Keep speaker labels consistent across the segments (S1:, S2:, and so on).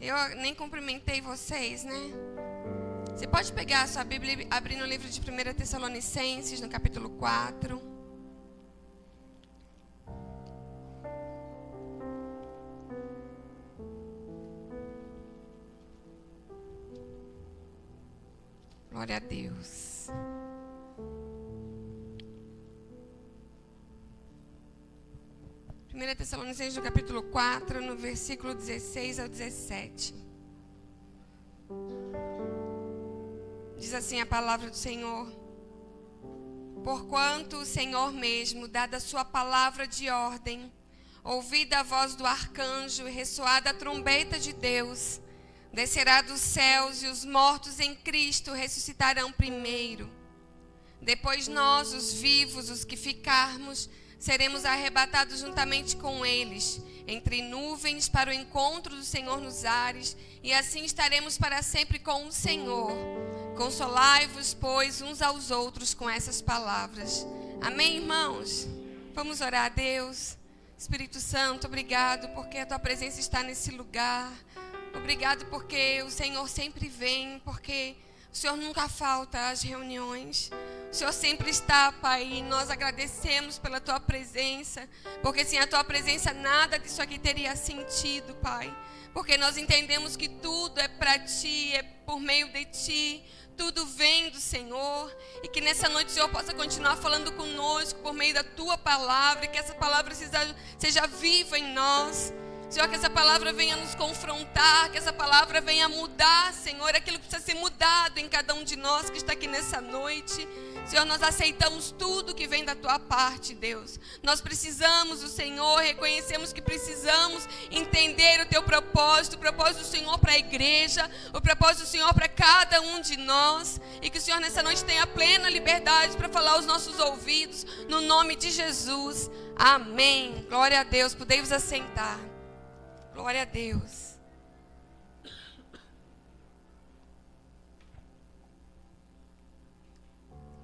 S1: Eu nem cumprimentei vocês, né? Você pode pegar a sua Bíblia e abrir no livro de 1 Tessalonicenses, no capítulo 4. Glória a Deus. Primeira Tessalonicenses, no capítulo 4, no versículo 16 ao 17. Diz assim a palavra do Senhor: Porquanto o Senhor mesmo, dada a sua palavra de ordem, ouvida a voz do arcanjo e ressoada a trombeta de Deus, descerá dos céus e os mortos em Cristo ressuscitarão primeiro. Depois nós, os vivos, os que ficarmos, seremos arrebatados juntamente com eles, entre nuvens para o encontro do Senhor nos ares, e assim estaremos para sempre com o Senhor. Consolai-vos, pois, uns aos outros com essas palavras. Amém, irmãos? Vamos orar a Deus. Espírito Santo, obrigado porque a tua presença está nesse lugar. Obrigado porque o Senhor sempre vem, porque o Senhor nunca falta às reuniões. O Senhor sempre está, Pai, e nós agradecemos pela Tua presença, porque sem a Tua presença nada disso aqui teria sentido, Pai. Porque nós entendemos que tudo é para Ti, é por meio de Ti, tudo vem do Senhor, e que nessa noite o Senhor possa continuar falando conosco por meio da Tua palavra, e que essa palavra seja viva em nós. Senhor, que essa palavra venha nos confrontar, que essa palavra venha mudar, Senhor, aquilo que precisa ser mudado em cada um de nós que está aqui nessa noite. Senhor, nós aceitamos tudo que vem da Tua parte, Deus. Nós precisamos do Senhor, reconhecemos que precisamos entender o Teu propósito, o propósito do Senhor para a igreja, o propósito do Senhor para cada um de nós. E que o Senhor nessa noite tenha plena liberdade para falar aos nossos ouvidos, no nome de Jesus. Amém. Glória a Deus. Podemos assentar. Glória a Deus.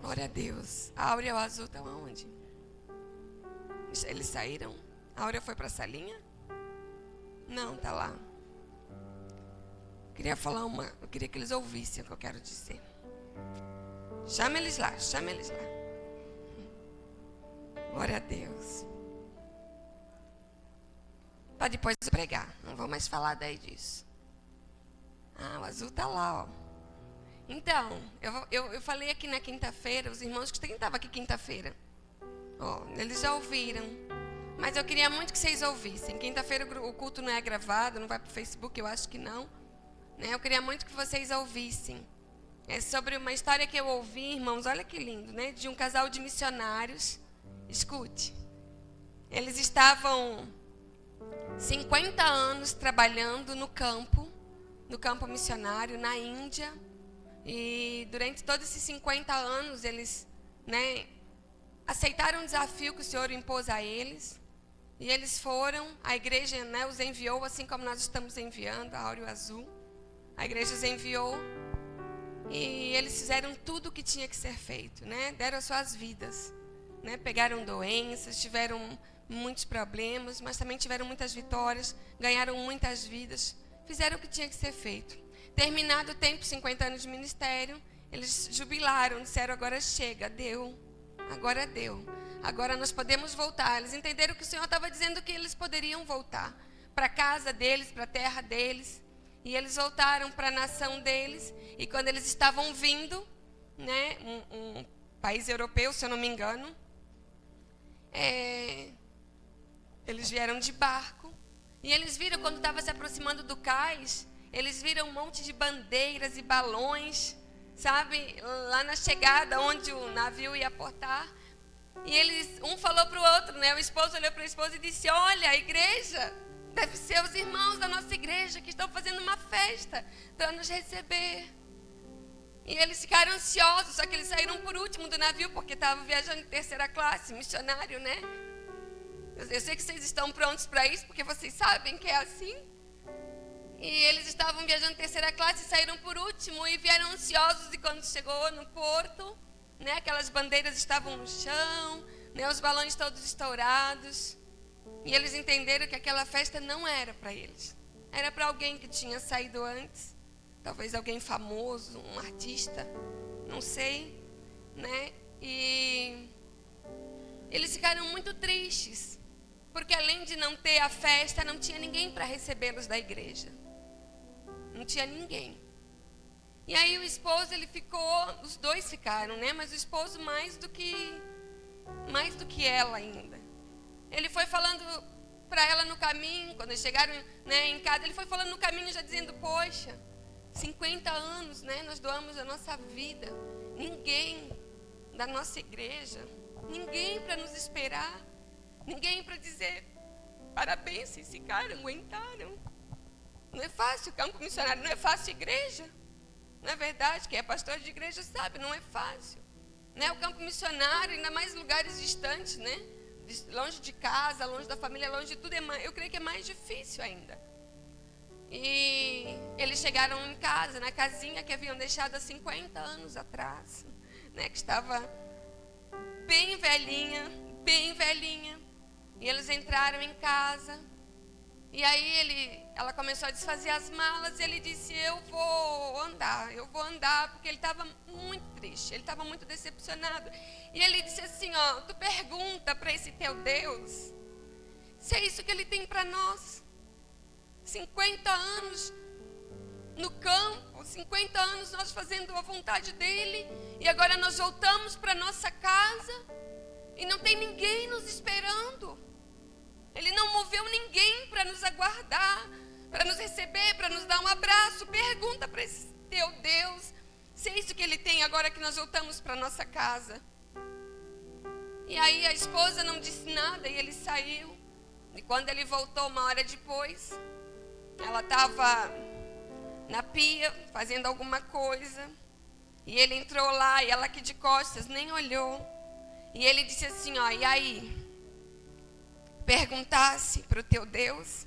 S1: Glória a Deus. A Áurea e o Azul estão aonde? Eles saíram? A Áurea foi para a salinha? Não, tá lá. Eu queria que eles ouvissem o que eu quero dizer. Chama eles lá. Glória a Deus. Para depois pregar. Não vou mais falar daí disso. Ah, o Azul tá lá, ó. Então, eu falei aqui na quinta-feira, os irmãos que estavam aqui quinta-feira, ó, eles já ouviram, mas eu queria muito que vocês ouvissem. Quinta-feira o culto não é gravado, não vai para o Facebook, eu acho que não, né? Eu queria muito que vocês ouvissem. É sobre uma história que eu ouvi, irmãos, olha que lindo, né? De um casal de missionários. Escute. Eles estavam 50 anos trabalhando no campo missionário, na Índia. E durante todos esses 50 anos, eles, né, aceitaram o desafio que o Senhor impôs a eles. E eles foram, a igreja, né, os enviou, assim como nós estamos enviando, a Áurea e o Azul. A igreja os enviou e eles fizeram tudo o que tinha que ser feito, né? Deram as suas vidas, né? Pegaram doenças, tiveram muitos problemas, mas também tiveram muitas vitórias, ganharam muitas vidas, fizeram o que tinha que ser feito. Terminado o tempo, 50 anos de ministério, eles jubilaram, disseram: agora chega, deu, agora deu, agora nós podemos voltar. Eles entenderam que o Senhor estava dizendo que eles poderiam voltar para a casa deles, para a terra deles, e eles voltaram para a nação deles. E quando eles estavam vindo, né, um país europeu, se eu não me engano, eles vieram de barco, e eles viram, quando estava se aproximando do cais, eles viram um monte de bandeiras e balões, sabe, lá na chegada, onde o navio ia aportar. E um falou para o outro, né? O esposo olhou para a esposa e disse: olha, a igreja, deve ser os irmãos da nossa igreja que estão fazendo uma festa para nos receber. E eles ficaram ansiosos, só que eles saíram por último do navio, porque estavam viajando em terceira classe, missionário, né? Eu sei que vocês estão prontos para isso, porque vocês sabem que é assim. E eles estavam viajando em terceira classe, saíram por último e vieram ansiosos. E quando chegou no porto, né, aquelas bandeiras estavam no chão, né, os balões todos estourados. E eles entenderam que aquela festa não era para eles. Era para alguém que tinha saído antes. Talvez alguém famoso, um artista, não sei, né? E eles ficaram muito tristes, porque além de não ter a festa, não tinha ninguém para recebê-los da igreja. Não tinha ninguém. E aí o esposo, ele ficou, os dois ficaram, né? Mas o esposo mais do que ela ainda. Ele foi falando para ela no caminho, quando eles chegaram, né, em casa, ele foi falando no caminho já dizendo, poxa, 50 anos, né, nós doamos a nossa vida. Ninguém da nossa igreja, ninguém para nos esperar, ninguém para dizer parabéns, vocês ficaram, aguentaram. Não é fácil campo missionário, não é fácil igreja. Não é verdade? Quem é pastor de igreja sabe, não é fácil. Né? O campo missionário, ainda mais lugares distantes, né? Longe de casa, longe da família, longe de tudo, eu creio que é mais difícil ainda. E eles chegaram em casa, na casinha que haviam deixado há 50 anos atrás, né? Que estava bem velhinha, bem velhinha. E eles entraram em casa. E aí ela começou a desfazer as malas e ele disse, eu vou andar, porque ele estava muito triste, ele estava muito decepcionado. E ele disse assim, ó, tu pergunta para esse teu Deus, se é isso que ele tem para nós. 50 anos no campo, 50 anos nós fazendo a vontade dele, e agora nós voltamos para nossa casa e não tem ninguém nos esperando. Ele não moveu ninguém para nos aguardar, para nos receber, para nos dar um abraço. Pergunta para esse teu Deus se é isso que ele tem agora que nós voltamos para nossa casa. E aí a esposa não disse nada e ele saiu. E quando ele voltou uma hora depois, ela estava na pia fazendo alguma coisa. E ele entrou lá e ela aqui de costas nem olhou. E ele disse assim, ó, e aí? Perguntasse para o teu Deus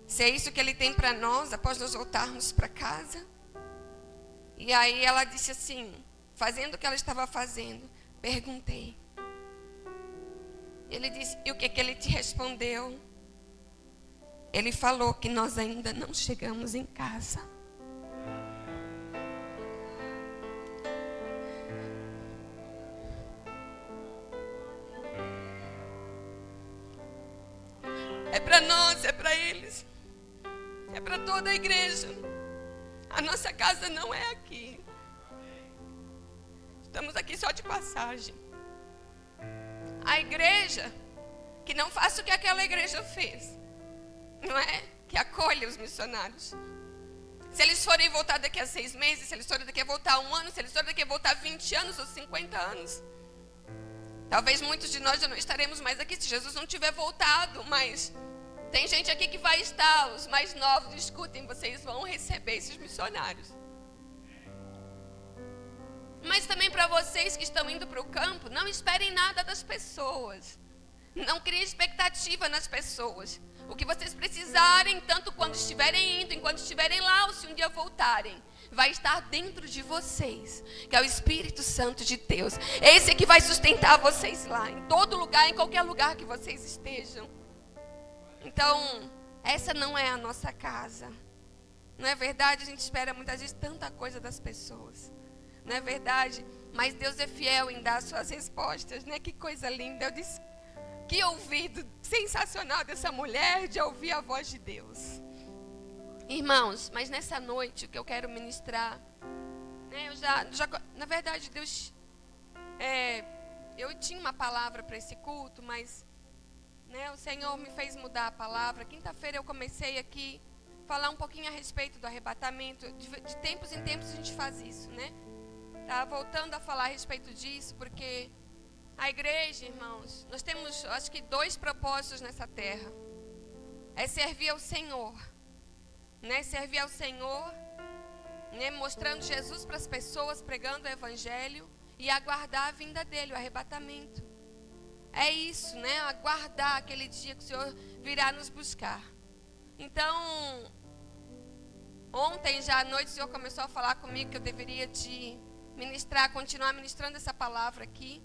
S1: se é isso que ele tem para nós após nós voltarmos para casa. E aí ela disse assim, fazendo o que ela estava fazendo, perguntei. Ele disse, e o que ele te respondeu? Ele falou que nós ainda não chegamos em casa. É para nós, é para eles, é para toda a igreja. A nossa casa não é aqui. Estamos aqui só de passagem. A igreja que não faça o que aquela igreja fez, não é? Que acolhe os missionários. Se eles forem voltar daqui a 6 meses, se eles forem daqui a voltar 1 ano, se eles forem daqui a voltar 20 anos ou 50 anos. Talvez muitos de nós já não estaremos mais aqui se Jesus não tiver voltado, mas tem gente aqui que vai estar, os mais novos, escutem, vocês vão receber esses missionários. Mas também para vocês que estão indo para o campo, não esperem nada das pessoas. Não criem expectativa nas pessoas. O que vocês precisarem, tanto quando estiverem indo, enquanto estiverem lá, ou se um dia voltarem, vai estar dentro de vocês, que é o Espírito Santo de Deus. Esse que vai sustentar vocês lá, em todo lugar, em qualquer lugar que vocês estejam. Então, essa não é a nossa casa. Não é verdade? A gente espera muitas vezes tanta coisa das pessoas. Não é verdade? Mas Deus é fiel em dar suas respostas, né? Que coisa linda. Eu disse, que ouvido sensacional dessa mulher de ouvir a voz de Deus. Irmãos, mas nessa noite o que eu quero ministrar, né? Na verdade, Deus, eu tinha uma palavra para esse culto, mas né, o Senhor me fez mudar a palavra. Quinta-feira eu comecei aqui falar um pouquinho a respeito do arrebatamento. De tempos em tempos a gente faz isso, né? Tá voltando a falar a respeito disso, porque a igreja, irmãos, nós temos, acho que 2 propósitos nessa terra. É servir ao Senhor, né? Servir ao Senhor, né? Mostrando Jesus para as pessoas, pregando o Evangelho e aguardar a vinda dele, o arrebatamento. É isso, né? Aguardar aquele dia que o Senhor virá nos buscar. Então, ontem já à noite o Senhor começou a falar comigo que eu deveria te ministrar, continuar ministrando essa palavra aqui.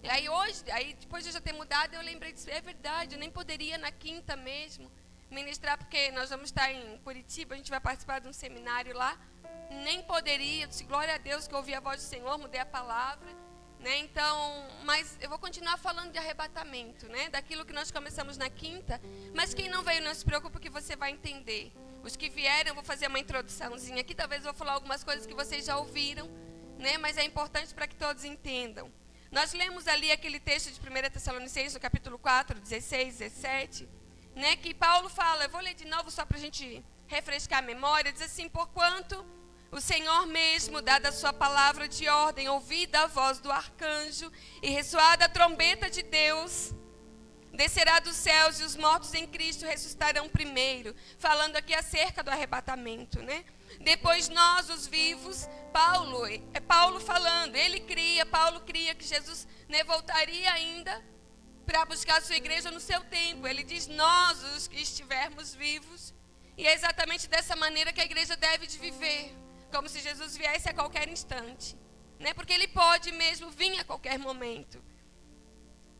S1: E aí hoje, depois de eu já ter mudado, eu lembrei disso. É verdade, eu nem poderia na quinta mesmo. ministrar, porque nós vamos estar em Curitiba, a gente vai participar de um seminário lá. Nem poderia, eu disse, glória a Deus que eu ouvi a voz do Senhor, mudei a palavra, né? Então, mas eu vou continuar falando de arrebatamento, né? Daquilo que nós começamos na quinta, mas quem não veio, não se preocupe que você vai entender. Os que vieram, eu vou fazer uma introduçãozinha aqui, talvez eu vou falar algumas coisas que vocês já ouviram, né? Mas é importante para que todos entendam. Nós lemos ali aquele texto de 1 Tessalonicenses, no capítulo 4, 16, 17, né? Que Paulo fala, eu vou ler de novo só para a gente refrescar a memória, diz assim, porquanto o Senhor mesmo, dada a sua palavra de ordem, ouvida a voz do arcanjo e ressoada a trombeta de Deus, descerá dos céus e os mortos em Cristo ressuscitarão primeiro. Falando aqui acerca do arrebatamento, né? Depois nós, os vivos, Paulo falando, Paulo cria que Jesus, né, voltaria ainda para buscar a sua igreja no seu tempo. Ele diz, nós, os que estivermos vivos, e é exatamente dessa maneira que a igreja deve de viver. Como se Jesus viesse a qualquer instante, né? Porque ele pode mesmo vir a qualquer momento.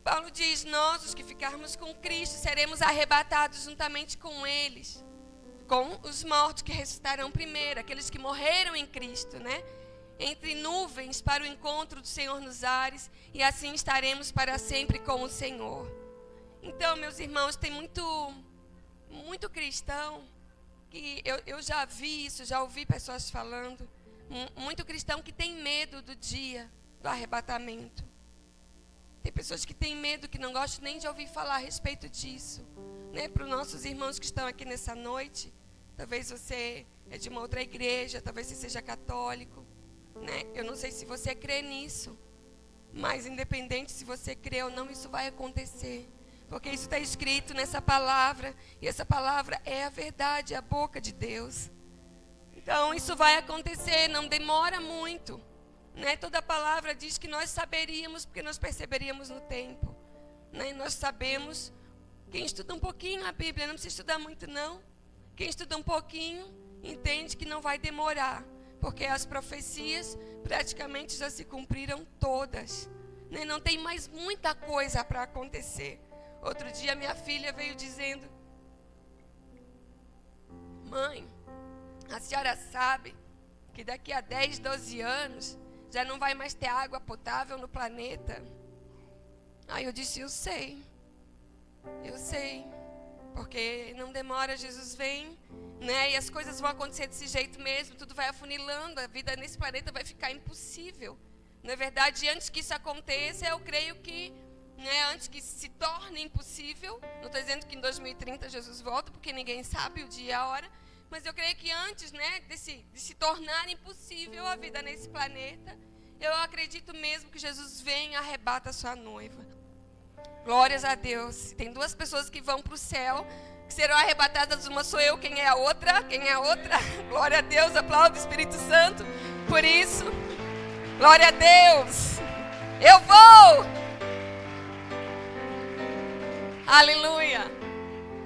S1: Paulo diz, nós, os que ficarmos com Cristo, seremos arrebatados juntamente com eles, com os mortos que ressuscitarão primeiro, aqueles que morreram em Cristo, né? Entre nuvens para o encontro do Senhor nos ares, e assim estaremos para sempre com o Senhor. Então, meus irmãos, tem muito cristão, que eu já vi isso, já ouvi pessoas falando, muito cristão que tem medo do dia do arrebatamento. Tem pessoas que têm medo, que não gostam nem de ouvir falar a respeito disso, né? Para os nossos irmãos que estão aqui nessa noite, talvez você é de uma outra igreja, talvez você seja católico, né? Eu não sei se você crê nisso, mas independente se você crê ou não, isso vai acontecer. Porque isso está escrito nessa palavra, e essa palavra é a verdade, é a boca de Deus. Então isso vai acontecer, não demora muito, né? Toda a palavra diz que nós saberíamos, porque nós perceberíamos no tempo, né? Nós sabemos, quem estuda um pouquinho a Bíblia, não precisa estudar muito não. Quem estuda um pouquinho, entende que não vai demorar, porque as profecias praticamente já se cumpriram todas, né? Não tem mais muita coisa para acontecer. Outro dia minha filha veio dizendo, mãe, a senhora sabe que daqui a 10, 12 anos já não vai mais ter água potável no planeta? Aí eu disse, eu sei, porque não demora, Jesus vem, né? E as coisas vão acontecer desse jeito mesmo, tudo vai afunilando, a vida nesse planeta vai ficar impossível. Na verdade, antes que isso aconteça, eu creio que, né, antes que se torne impossível, não estou dizendo que em 2030 Jesus volta, porque ninguém sabe o dia e a hora, mas eu creio que antes, né, de se tornar impossível a vida nesse planeta, eu acredito mesmo que Jesus vem e arrebata a sua noiva. Glórias a Deus. Tem duas pessoas que vão para o céu, que serão arrebatadas, uma sou eu, quem é a outra? Glória a Deus, aplaudo o Espírito Santo por isso. Glória a Deus. Eu vou. Aleluia.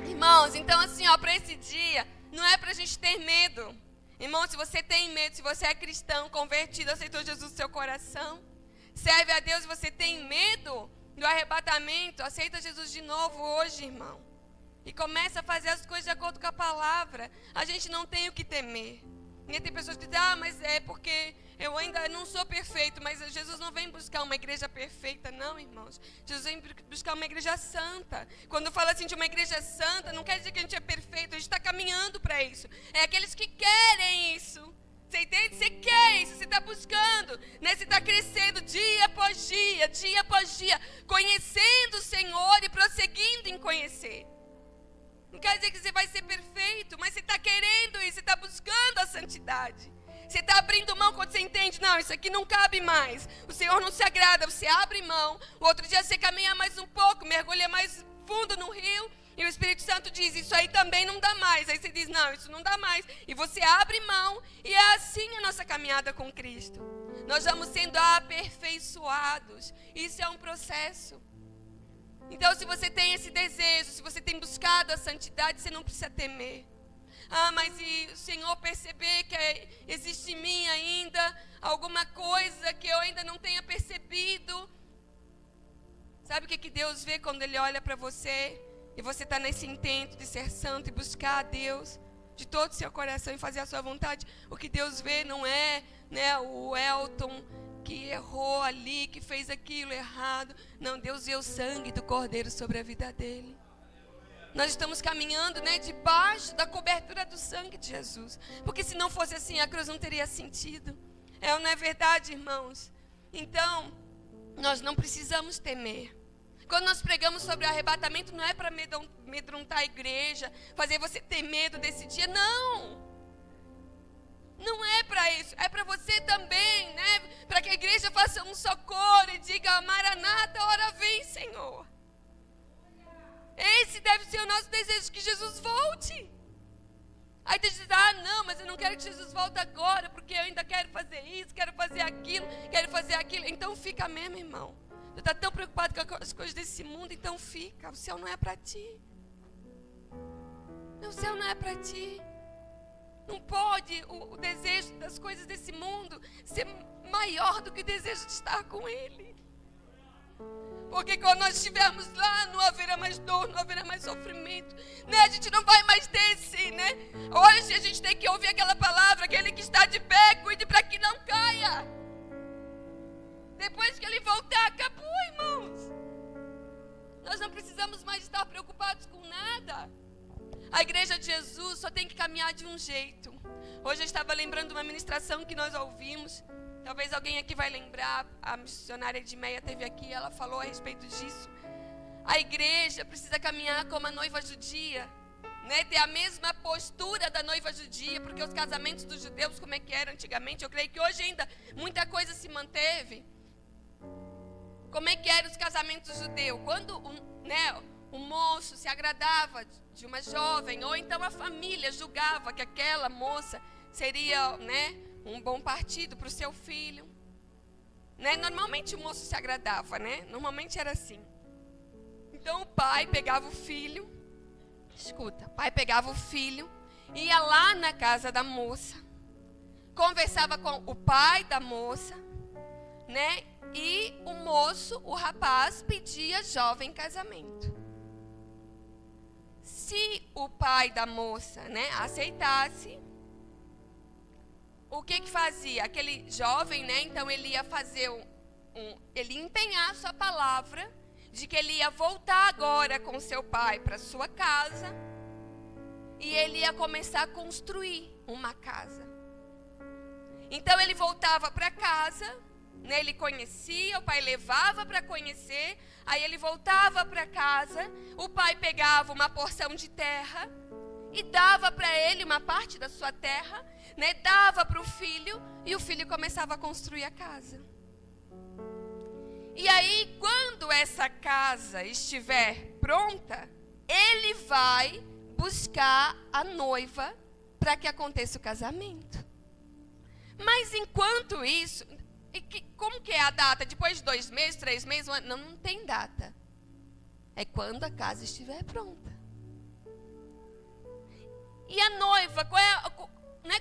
S1: Irmãos, então assim, para esse dia, não é para a gente ter medo. Irmão, se você tem medo, se você é cristão, convertido, aceitou Jesus no seu coração, serve a Deus e você tem medo do arrebatamento, aceita Jesus de novo hoje, irmão. E começa a fazer as coisas de acordo com a palavra. A gente não tem o que temer. E tem pessoas que dizem, mas é porque eu ainda não sou perfeito. Mas Jesus não vem buscar uma igreja perfeita, não, irmãos. Jesus vem buscar uma igreja santa. Quando fala assim de uma igreja santa, não quer dizer que a gente é perfeito. A gente está caminhando para isso. É aqueles que querem isso. Você entende? Você quer isso, você está buscando, né? Você está crescendo dia após dia, conhecendo o Senhor e prosseguindo em conhecer. Não quer dizer que você vai ser perfeito, mas você está querendo isso, você está buscando a santidade. Você está abrindo mão quando você entende, não, isso aqui não cabe mais. O Senhor não se agrada, você abre mão. O outro dia você caminha mais um pouco, mergulha mais fundo no rio. E o Espírito Santo diz, isso aí também não dá mais. Aí você diz, não, isso não dá mais. E você abre mão. E é assim a nossa caminhada com Cristo. Nós vamos sendo aperfeiçoados. Isso é um processo. Então, se você tem esse desejo, se você tem buscado a santidade, você não precisa temer. Mas se o Senhor perceber que existe em mim ainda alguma coisa que eu ainda não tenha percebido. Sabe o que Deus vê quando Ele olha para você? e você está nesse intento de ser santo e buscar a Deus de todo o seu coração e fazer a sua vontade, o que Deus vê não é, né, o Elton que errou ali, que fez aquilo errado. Não, Deus vê o sangue do Cordeiro sobre a vida dele. Nós estamos caminhando, né, debaixo da cobertura do sangue de Jesus. Porque se não fosse assim, a cruz não teria sentido. É ou não é verdade, irmãos? Então, nós não precisamos temer. Quando nós pregamos sobre o arrebatamento, não é para amedrontar a igreja, fazer você ter medo desse dia. Não! Não é para isso. É para você também, né? Para que a igreja faça um socorro e diga: Maranata, ora vem, Senhor. Esse deve ser o nosso desejo, que Jesus volte. Aí você diz: ah, não, mas eu não quero que Jesus volte agora, porque eu ainda quero fazer isso, quero fazer aquilo, quero fazer aquilo. Então fica mesmo, irmão. Você está tão preocupado com as coisas desse mundo, então fica. O céu não é para ti. O céu não é para ti. Não pode o desejo das coisas desse mundo ser maior do que o desejo de estar com Ele. Porque quando nós estivermos lá, não haverá mais dor, não haverá mais sofrimento, né? A gente não vai mais ter esse, né? Hoje a gente tem que ouvir aquela palavra: aquele que está de pé, cuide para que não caia. Depois que Ele voltar, acabou, irmãos. Nós não precisamos mais estar preocupados com nada. A igreja de Jesus só tem que caminhar de um jeito. Hoje eu estava lembrando de uma ministração que nós ouvimos. Talvez alguém aqui vai lembrar. A missionária Edmeia esteve aqui, ela falou a respeito disso. A igreja precisa caminhar como a noiva judia, né? Ter a mesma postura da noiva judia, porque os casamentos dos judeus, como é que era antigamente, eu creio que hoje ainda muita coisa se manteve. Como é que eram os casamentos judeus? Quando o moço se agradava de uma jovem, ou então a família julgava que aquela moça seria, né, um bom partido para o seu filho, né? Normalmente o moço se agradava, né? Normalmente era assim. Então o pai pegava o filho, ia lá na casa da moça, conversava com o pai da moça, né? E o rapaz pedia a jovem em casamento. Se o pai da moça, né, aceitasse, o que fazia? Aquele jovem, né, então ele ia fazer ele ia empenhar a sua palavra de que ele ia voltar agora com seu pai para sua casa e ele ia começar a construir uma casa. Então ele voltava para casa, né, ele conhecia, o pai levava para conhecer, aí ele voltava para casa, o pai pegava uma porção de terra e dava para ele uma parte da sua terra, né, dava para o filho, e o filho começava a construir a casa. E aí, quando essa casa estiver pronta, ele vai buscar a noiva para que aconteça o casamento. Mas enquanto isso, como que é a data? Depois de 2 meses, 3 meses, um ano? Não tem data. É quando a casa estiver pronta. E a noiva,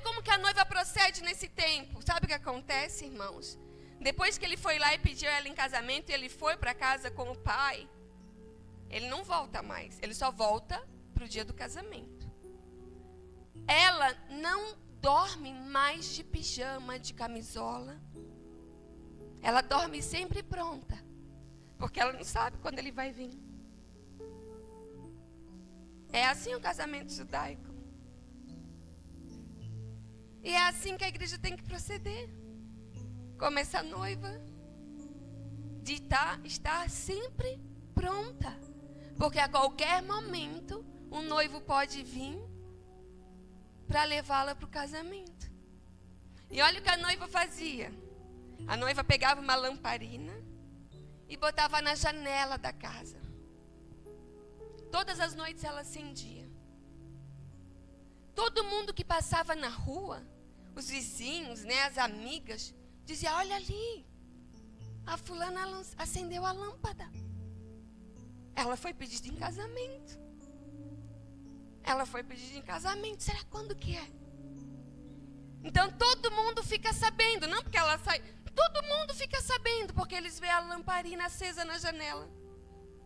S1: como que a noiva procede nesse tempo? Sabe o que acontece, irmãos? Depois que ele foi lá e pediu ela em casamento, e ele foi para casa com o pai, ele não volta mais. Ele só volta para o dia do casamento. Ela não dorme mais de pijama, de camisola. Ela dorme sempre pronta, porque ela não sabe quando ele vai vir. É assim o casamento judaico. E é assim que a igreja tem que proceder. Como essa noiva, de estar sempre pronta. Porque a qualquer momento, um noivo pode vir para levá-la para o casamento. E olha o que a noiva fazia. A noiva pegava uma lamparina e botava na janela da casa. Todas as noites ela acendia. Todo mundo que passava na rua, os vizinhos, né, as amigas, dizia: olha ali, a fulana acendeu a lâmpada. Ela foi pedida em casamento. Será quando que é? Então todo mundo fica sabendo, não porque ela sai. Todo mundo fica sabendo, porque eles veem a lamparina acesa na janela.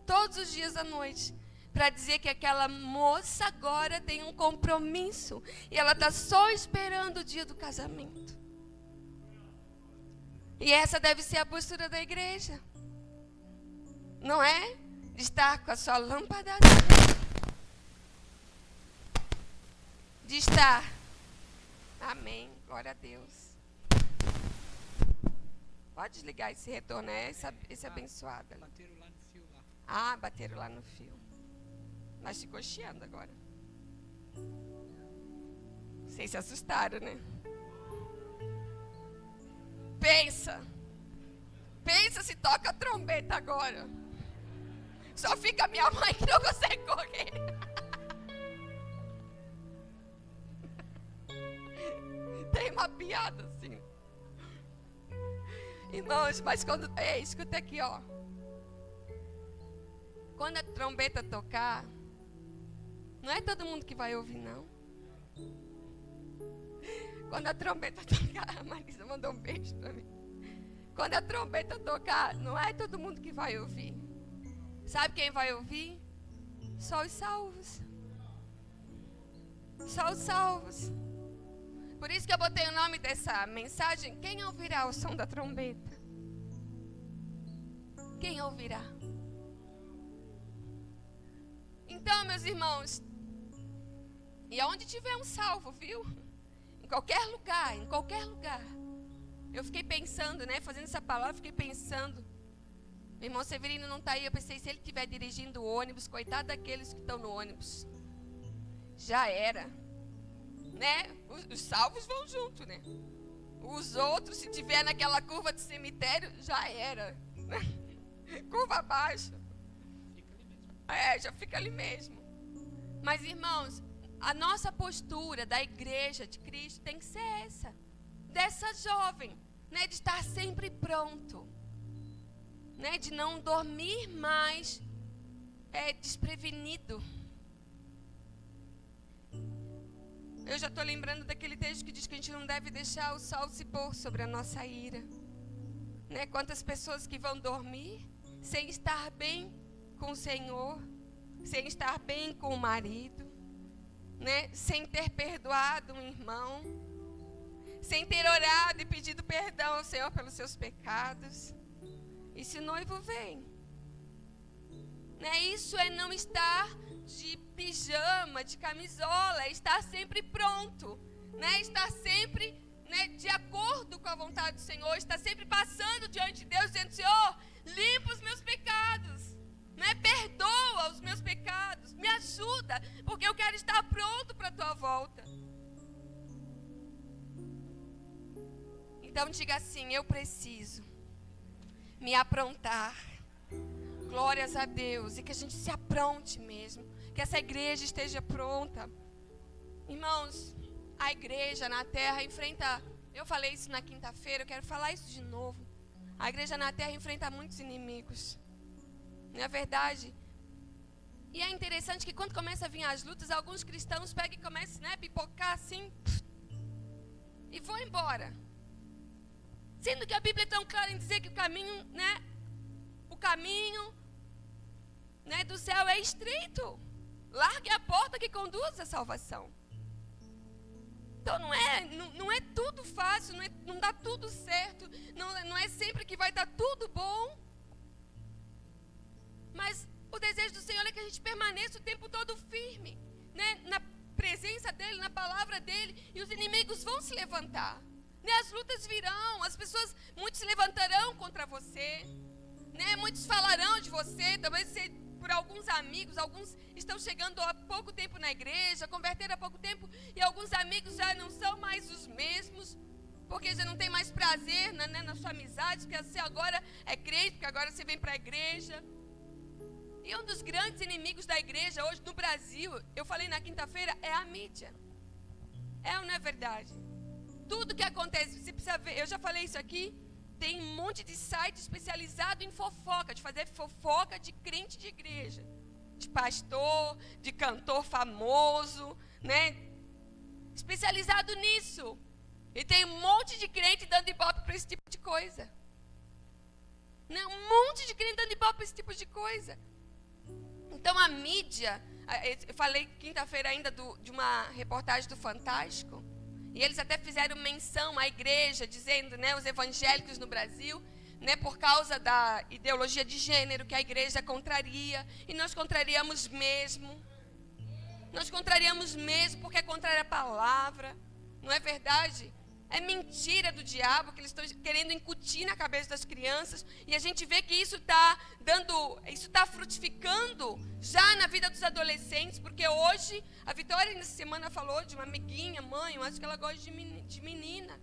S1: Todos os dias à noite. para dizer que aquela moça agora tem um compromisso e ela está só esperando o dia do casamento. E essa deve ser a postura da igreja, não é? De estar com a sua lâmpada acesa, de estar, amém, glória a Deus. Pode desligar esse retorno, esse abençoado.
S2: Bateram lá no fio lá.
S1: Ah, bateram lá no fio. Mas ficou chiando agora. Vocês se assustaram, né? Pensa se toca a trombeta agora. Só fica minha mãe que não consegue correr. Tem uma piada assim. Irmãos, mas quando... escuta aqui, ó. Quando a trombeta tocar, não é todo mundo que vai ouvir, não. Quando a trombeta tocar, a Marisa mandou um beijo pra mim. Quando a trombeta tocar, não é todo mundo que vai ouvir. Sabe quem vai ouvir? Só os salvos. Só os salvos. Por isso que eu botei o nome dessa mensagem: quem ouvirá o som da trombeta? Quem ouvirá? Então, meus irmãos, e aonde tiver um salvo, viu? Em qualquer lugar, em qualquer lugar. Eu fiquei pensando, né? Fazendo essa palavra, fiquei pensando. Meu irmão Severino não está aí. Eu pensei, se ele estiver dirigindo o ônibus, coitado daqueles que estão no ônibus. Já era. Né? Os salvos vão junto, né? Os outros, se tiver naquela curva de cemitério, já era. Né? Curva abaixo. Já fica ali mesmo. Mas, irmãos, a nossa postura da igreja de Cristo tem que ser essa. Dessa jovem, né? De estar sempre pronto. Né? De não dormir mais desprevenido. Eu já estou lembrando daquele texto que diz que a gente não deve deixar o sol se pôr sobre a nossa ira. Né? Quantas pessoas que vão dormir sem estar bem com o Senhor, sem estar bem com o marido, né? Sem ter perdoado um irmão, sem ter orado e pedido perdão ao Senhor pelos seus pecados. E se o noivo vem, né? Isso é não estar de pijama, de camisola, é estar sempre pronto, né? Estar sempre, né, de acordo com a vontade do Senhor, estar sempre passando diante de Deus, dizendo: Senhor, limpa os meus pecados, né? Perdoa os meus pecados, me ajuda, porque eu quero estar pronto para a tua volta. Então diga assim: eu preciso me aprontar. Glórias a Deus. E que a gente se apronte mesmo. Que essa igreja esteja pronta. Irmãos, a igreja na terra enfrenta... Eu falei isso na quinta-feira, eu quero falar isso de novo. A igreja na terra enfrenta muitos inimigos. Não é verdade? E é interessante que quando começa a vir as lutas, alguns cristãos pegam e começam, né, a pipocar assim. E vão embora. Sendo que a Bíblia é tão clara em dizer que o caminho, né, do céu é estreito. Largue a porta que conduz à salvação. Então não é tudo fácil, não dá tudo certo, não é sempre que vai dar tudo bom. Mas o desejo do Senhor é que a gente permaneça o tempo todo firme, né, na presença dEle, na palavra dEle, e os inimigos vão se levantar. Né, as lutas virão, muitos se levantarão contra você, né, muitos falarão de você, talvez por alguns amigos, alguns estão chegando há pouco tempo na igreja, converteram há pouco tempo, e alguns amigos já não são mais os mesmos, porque já não tem mais prazer, né, na sua amizade, porque você agora é crente, porque agora você vem para a igreja. E um dos grandes inimigos da igreja hoje no Brasil, eu falei na quinta-feira, é a mídia. É ou não é verdade? Tudo que acontece, você precisa ver, eu já falei isso aqui, tem um monte de site especializado em fofoca, de fazer fofoca de crente de igreja, de pastor, de cantor famoso, né? Especializado nisso. E tem um monte de crente dando ibope para esse tipo de coisa. Né? Um monte de crente dando ibope para esse tipo de coisa. Então a mídia, eu falei quinta-feira ainda de uma reportagem do Fantástico, e eles até fizeram menção à igreja, dizendo, né, os evangélicos no Brasil, né, por causa da ideologia de gênero que a igreja contraria, e nós contrariamos mesmo. Nós contrariamos mesmo porque é contrária à palavra, não é verdade? É mentira do diabo que eles estão querendo incutir na cabeça das crianças, e a gente vê que isso está frutificando já na vida dos adolescentes, porque hoje, a Vitória nessa semana falou de uma amiguinha, mãe, eu acho que ela gosta de menina,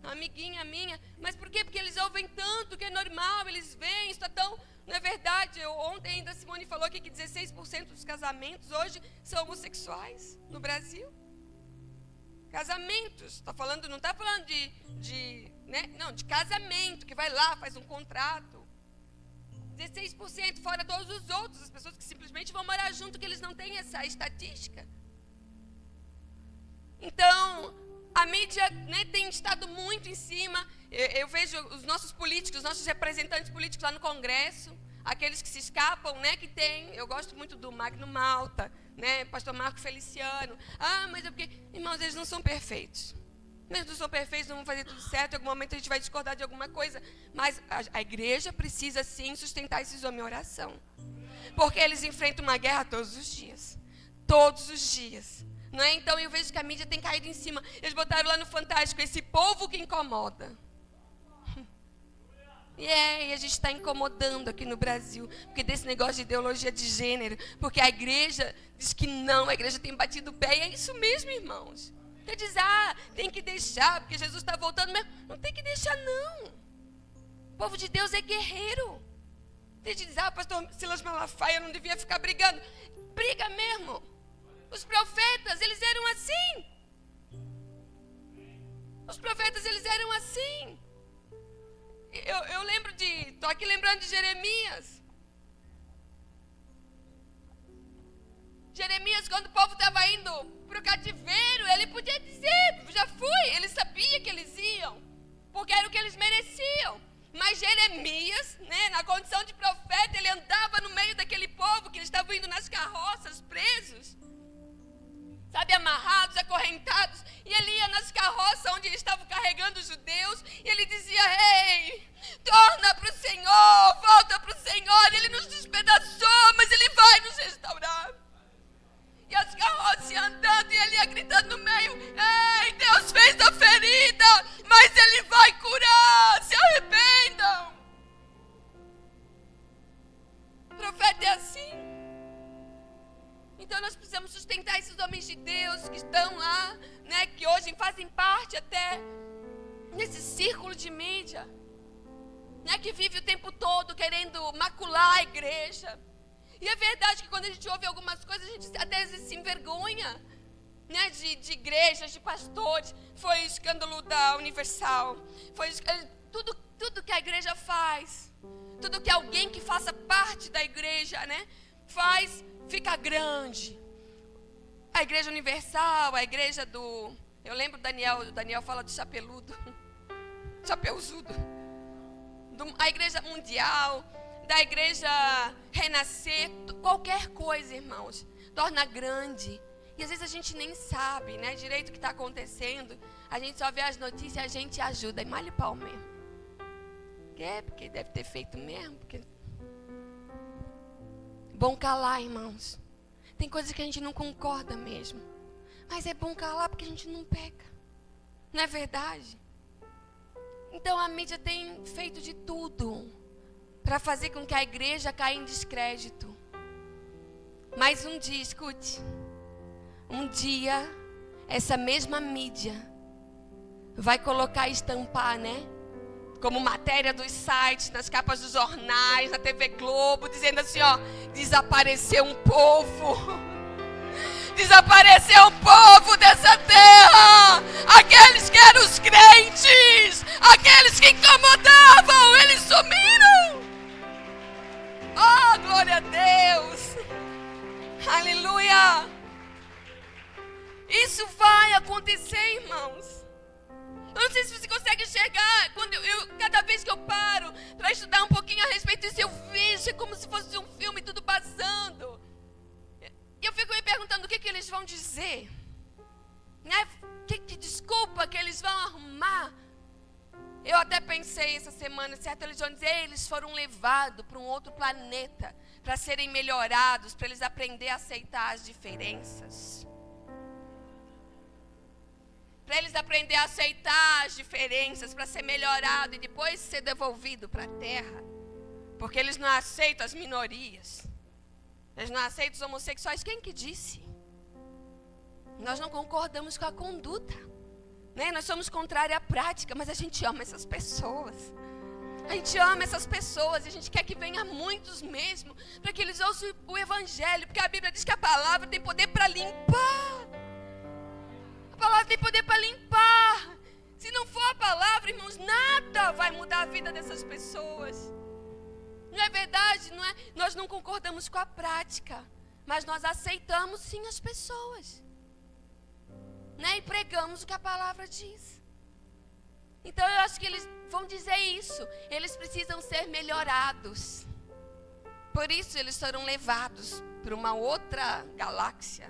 S1: uma amiguinha minha, mas por quê? Porque eles ouvem tanto que é normal, eles veem, isso está tão, não é verdade? Ontem ainda a Simone falou aqui que 16% dos casamentos hoje são homossexuais no Brasil. Casamentos, não está falando de casamento, que vai lá, faz um contrato. 16%, fora todos os outros, as pessoas que simplesmente vão morar junto, que eles não têm essa estatística. Então, a mídia, né, tem estado muito em cima. Eu vejo os nossos políticos, os nossos representantes políticos lá no Congresso, aqueles que se escapam, né, que tem, eu gosto muito do Magno Malta, né, pastor Marco Feliciano. Mas é porque, irmãos, eles não são perfeitos. Eles não são perfeitos, não vão fazer tudo certo, em algum momento a gente vai discordar de alguma coisa, mas a igreja precisa sim sustentar esses homens em oração, porque eles enfrentam uma guerra todos os dias, não é? Então eu vejo que a mídia tem caído em cima. Eles botaram lá no Fantástico, esse povo que incomoda. E a gente está incomodando aqui no Brasil, porque desse negócio de ideologia de gênero, porque a igreja diz que não, a igreja tem batido o pé, e é isso mesmo, irmãos. Quer dizer, tem que deixar, porque Jesus está voltando mesmo. Não tem que deixar, não. O povo de Deus é guerreiro. Tem que dizer, pastor Silas Malafaia, eu não devia ficar brigando. Briga mesmo. Os profetas, eles eram assim. Os profetas, eles eram assim. Eu lembro estou aqui lembrando de Jeremias. Jeremias, quando o povo estava indo para o cativeiro, ele podia dizer, já fui, ele sabia que eles iam, porque era o que eles mereciam. Mas Jeremias, né, na condição de profeta, ele andava no meio daquele povo que eles estavam indo nas carroças, presos, sabe, amarrados, acorrentados, e ele ia nas carroças onde eles estavam carregando os judeus, e ele dizia, ei, torna para o Senhor, volta para o Senhor, ele nos despedaçou, mas ele vai nos restaurar. E as carroças iam andando, e ele ia gritando no meio, ei, Deus fez a ferida, mas ele vai curar, se arrependam. O profeta é assim. Então nós precisamos sustentar esses homens de Deus que estão lá, né, que hoje fazem parte até nesse círculo de mídia, né, que vive o tempo todo querendo macular a igreja. E é verdade que quando a gente ouve algumas coisas, a gente até às vezes se envergonha, né, de igrejas, de pastores. Foi o escândalo da Universal, foi tudo que a igreja faz, tudo que alguém que faça parte da igreja, né, faz, fica grande. A igreja universal, a igreja do... Eu lembro o Daniel fala do chapeludo, chapeuzudo. A igreja mundial, da igreja renascer, qualquer coisa, irmãos, torna grande. E às vezes a gente nem sabe, né, direito o que está acontecendo. A gente só vê as notícias e a gente ajuda. E malha o pau mesmo. Porque deve ter feito mesmo. Bom calar, irmãos. Tem coisas que a gente não concorda mesmo. Mas é bom calar porque a gente não peca. Não é verdade? Então a mídia tem feito de tudo para fazer com que a igreja caia em descrédito. Mas um dia, escute, um dia essa mesma mídia vai colocar e estampar, né, como matéria dos sites, nas capas dos jornais, na TV Globo, dizendo assim, ó, desapareceu um povo. Desapareceu um povo dessa terra. Aqueles que eram os crentes, aqueles que incomodavam, eles sumiram. Oh, glória a Deus. Aleluia. Isso vai acontecer, irmãos. Eu não sei se você consegue enxergar. Cada vez que eu paro para estudar um pouquinho a respeito disso, eu vejo, é como se fosse um filme tudo passando. E eu fico me perguntando o que eles vão dizer. Né? Que desculpa que eles vão arrumar. Eu até pensei essa semana, certo? Eles vão dizer, eles foram levados para um outro planeta para serem melhorados, para eles aprenderem a aceitar as diferenças. Para eles aprenderem a aceitar as diferenças, para ser melhorado e depois ser devolvido para a terra. Porque eles não aceitam as minorias. Eles não aceitam os homossexuais. Quem que disse? Nós não concordamos com a conduta. Né? Nós somos contrários à prática, mas a gente ama essas pessoas. A gente ama essas pessoas e a gente quer que venha muitos mesmo, para que eles ouçam o evangelho, porque a Bíblia diz que a palavra tem poder para limpar. A palavra tem poder para limpar. Se não for a palavra, irmãos, nada vai mudar a vida dessas pessoas. Não é verdade? Não é? Nós não concordamos com a prática, mas nós aceitamos sim as pessoas. Né? E pregamos o que a palavra diz. Então eu acho que eles vão dizer isso. Eles precisam ser melhorados. Por isso eles foram levados para uma outra galáxia.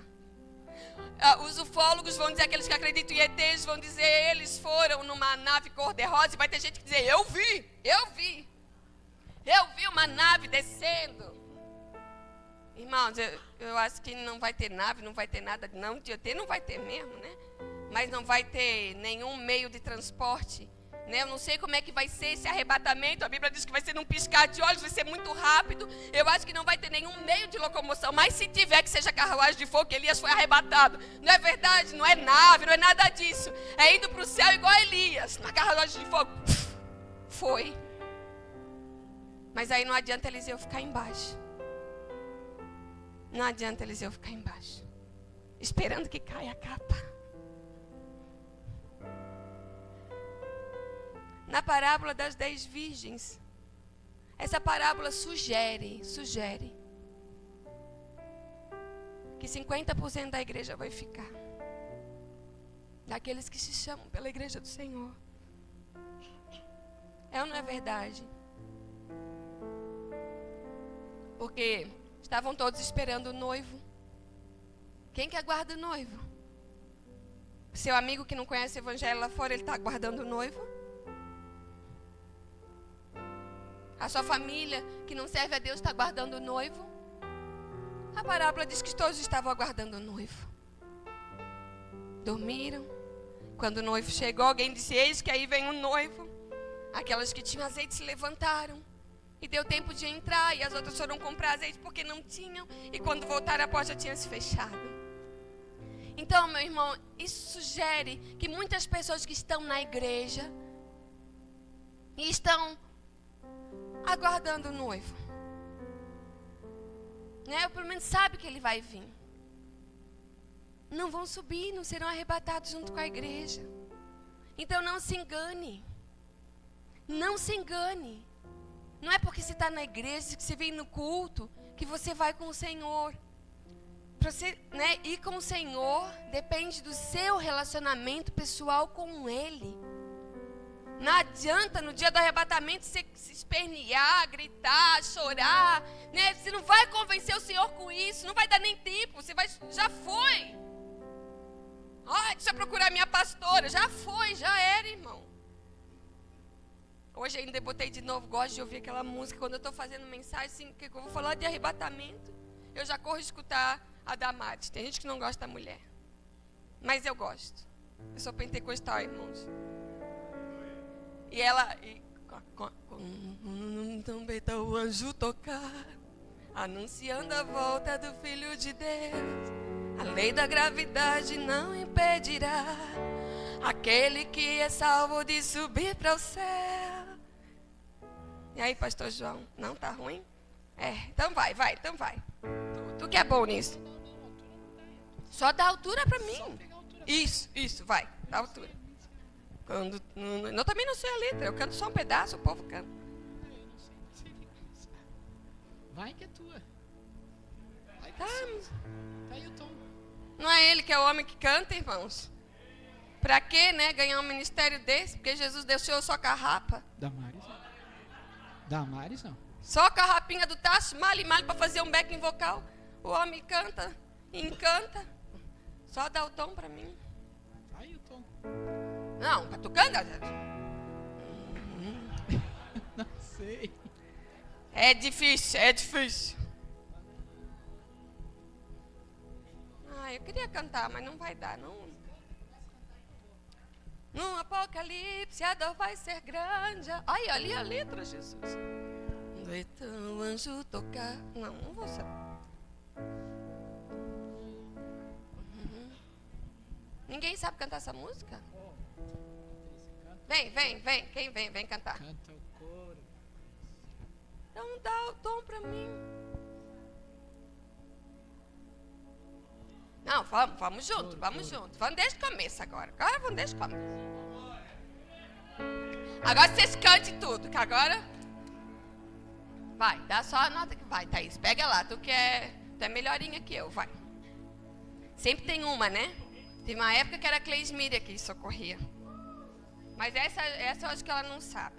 S1: Os ufólogos vão dizer, aqueles que acreditam em ETs vão dizer, eles foram numa nave cor-de-rosa. E vai ter gente que dizer, eu vi uma nave descendo. Irmãos, eu acho que não vai ter nave, não vai ter nada, não, de ET não vai ter mesmo, né? Mas não vai ter nenhum meio de transporte, né? Eu não sei como é que vai ser esse arrebatamento. A Bíblia diz que vai ser num piscar de olhos, vai ser muito rápido. Eu acho que não vai ter nenhum meio de locomoção, mas se tiver, que seja carruagem de fogo, que Elias foi arrebatado. Não é verdade? Não é nave, não é nada disso. É indo para o céu igual Elias, na carruagem de fogo. Foi. Mas aí não adianta Eliseu ficar embaixo. Não adianta Eliseu ficar embaixo, esperando que caia a capa. Na parábola das 10 virgens, essa parábola sugere que 50% da igreja vai ficar. Daqueles que se chamam pela igreja do Senhor. É ou não é verdade? Porque estavam todos esperando o noivo. Quem que aguarda o noivo? Seu amigo que não conhece o evangelho lá fora, ele está aguardando o noivo? A sua família que não serve a Deus está aguardando o noivo? A parábola diz que todos estavam aguardando o noivo. Dormiram. Quando o noivo chegou, alguém disse, eis que aí vem o noivo. Aquelas que tinham azeite se levantaram. E deu tempo de entrar, e as outras foram comprar azeite porque não tinham. E quando voltaram, a porta tinha se fechado. Então, meu irmão, isso sugere que muitas pessoas que estão na igreja e estão aguardando o noivo, né? Ou pelo menos sabe que ele vai vir, não vão subir, não serão arrebatados junto com a igreja. Então não se engane. Não se engane. Não é porque você está na igreja, que você vem no culto, que você vai com o Senhor. Para você, né, ir com o Senhor depende do seu relacionamento pessoal com Ele. Não adianta no dia do arrebatamento você se espernear, gritar, chorar, né? Você não vai convencer o Senhor com isso, não vai dar nem tempo, você vai, já foi. Deixa eu procurar minha pastora, já foi, já era, irmão. Hoje ainda botei de novo, gosto de ouvir aquela música, quando eu estou fazendo mensagem, assim, que eu vou falar de arrebatamento, eu já corro escutar a Damares. Tem gente que não gosta da mulher, mas eu gosto. Eu sou pentecostal, irmãos. E ela, também está o anjo tocar, anunciando a volta do Filho de Deus. A lei da gravidade não impedirá aquele que é salvo de subir para o céu. E aí, pastor João, não tá ruim? Então vai. Tu que é bom nisso. Só dá altura para mim. Isso, vai, dá altura. Eu também não sei a letra, eu canto só um pedaço, o povo canta.
S2: Vai que é tua.
S1: Tá
S2: aí o tom.
S1: Não é ele que é o homem que canta, irmãos? Pra quê, né, ganhar um ministério desse? Porque Jesus deixou só carrapa.
S2: Damares não.
S1: Só a carrapinha do tacho, male para fazer um backing vocal. O homem canta. Encanta. Só dá o tom pra mim.
S2: Tá aí o tom.
S1: Não, tu canta.
S2: Não sei.
S1: É difícil, é difícil. Eu queria cantar, mas não vai dar, não. No Apocalipse a dor vai ser grande. Ai, ali a letra, Jesus. Então o anjo tocar. Não vou saber. Ninguém sabe cantar essa música? Vem. Quem vem? Vem cantar.
S2: Canta o coro.
S1: Então dá o tom pra mim. Não, vamos junto. Vamos desde o começo agora. Agora vamos desde o começo. Agora vocês cantem tudo, que agora... Vai, dá só a nota que vai, Thaís. Pega lá, tu é melhorinha que eu, vai. Sempre tem uma, né? Teve uma época que era a Cleismíria que socorria. Mas essa eu acho que ela não sabe.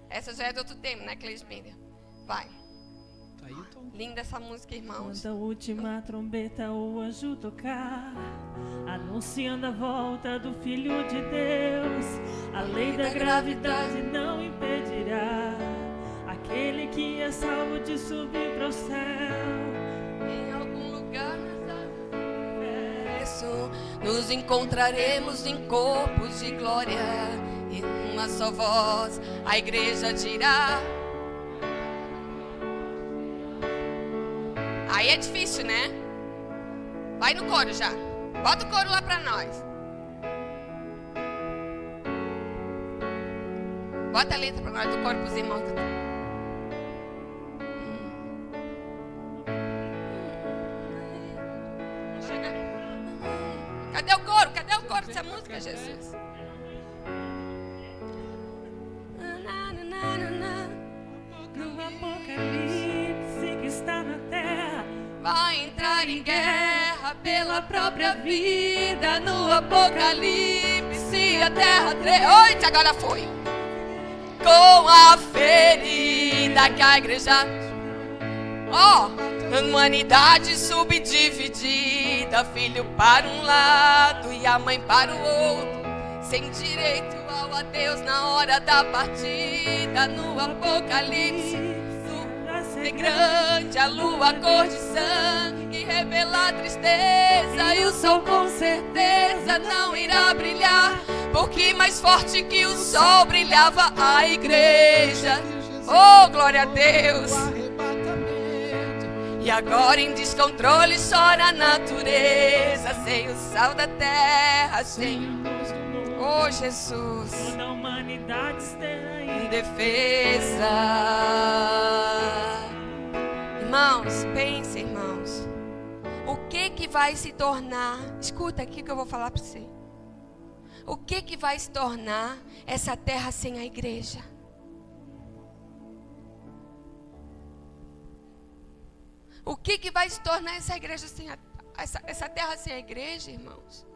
S1: Essa já é do outro tempo, né, Cleismíria? Vai.
S2: Tá aí o tom.
S1: Linda essa música, irmãos.
S3: Quando a última trombeta o anjo tocar, anunciando a volta do Filho de Deus, a lei da gravidade não impedirá aquele que é salvo de subir para o céu.
S1: Em algum lugar nessa universo nos encontraremos em corpos de glória, e uma só voz a igreja dirá. Aí é difícil, né? Vai no coro já. Bota o coro lá pra nós. Bota a letra pra nós do coro pros irmãos. Chega. Cadê o coro? Cadê o coro dessa música, Jesus?
S3: No Apocalipse que está na terra,
S1: vai entrar em guerra pela própria vida. No Apocalipse a terra oito, agora foi. Com a ferida que a igreja, humanidade subdividida, filho para um lado e a mãe para o outro, sem direito ao adeus na hora da partida. No Apocalipse é grande, a lua cor de sangue revela a tristeza, e o sol com certeza não irá brilhar, porque mais forte que o sol brilhava a igreja. Oh, glória a Deus! E agora em descontrole chora a natureza, sem o sal da terra, sem oh, Jesus,
S3: toda a humanidade está em
S1: defesa. Irmãos, pensem, irmãos. O que vai se tornar? Escuta aqui o que eu vou falar para você. O que vai se tornar essa terra sem a igreja? O que vai se tornar essa igreja sem essa terra sem a igreja, irmãos?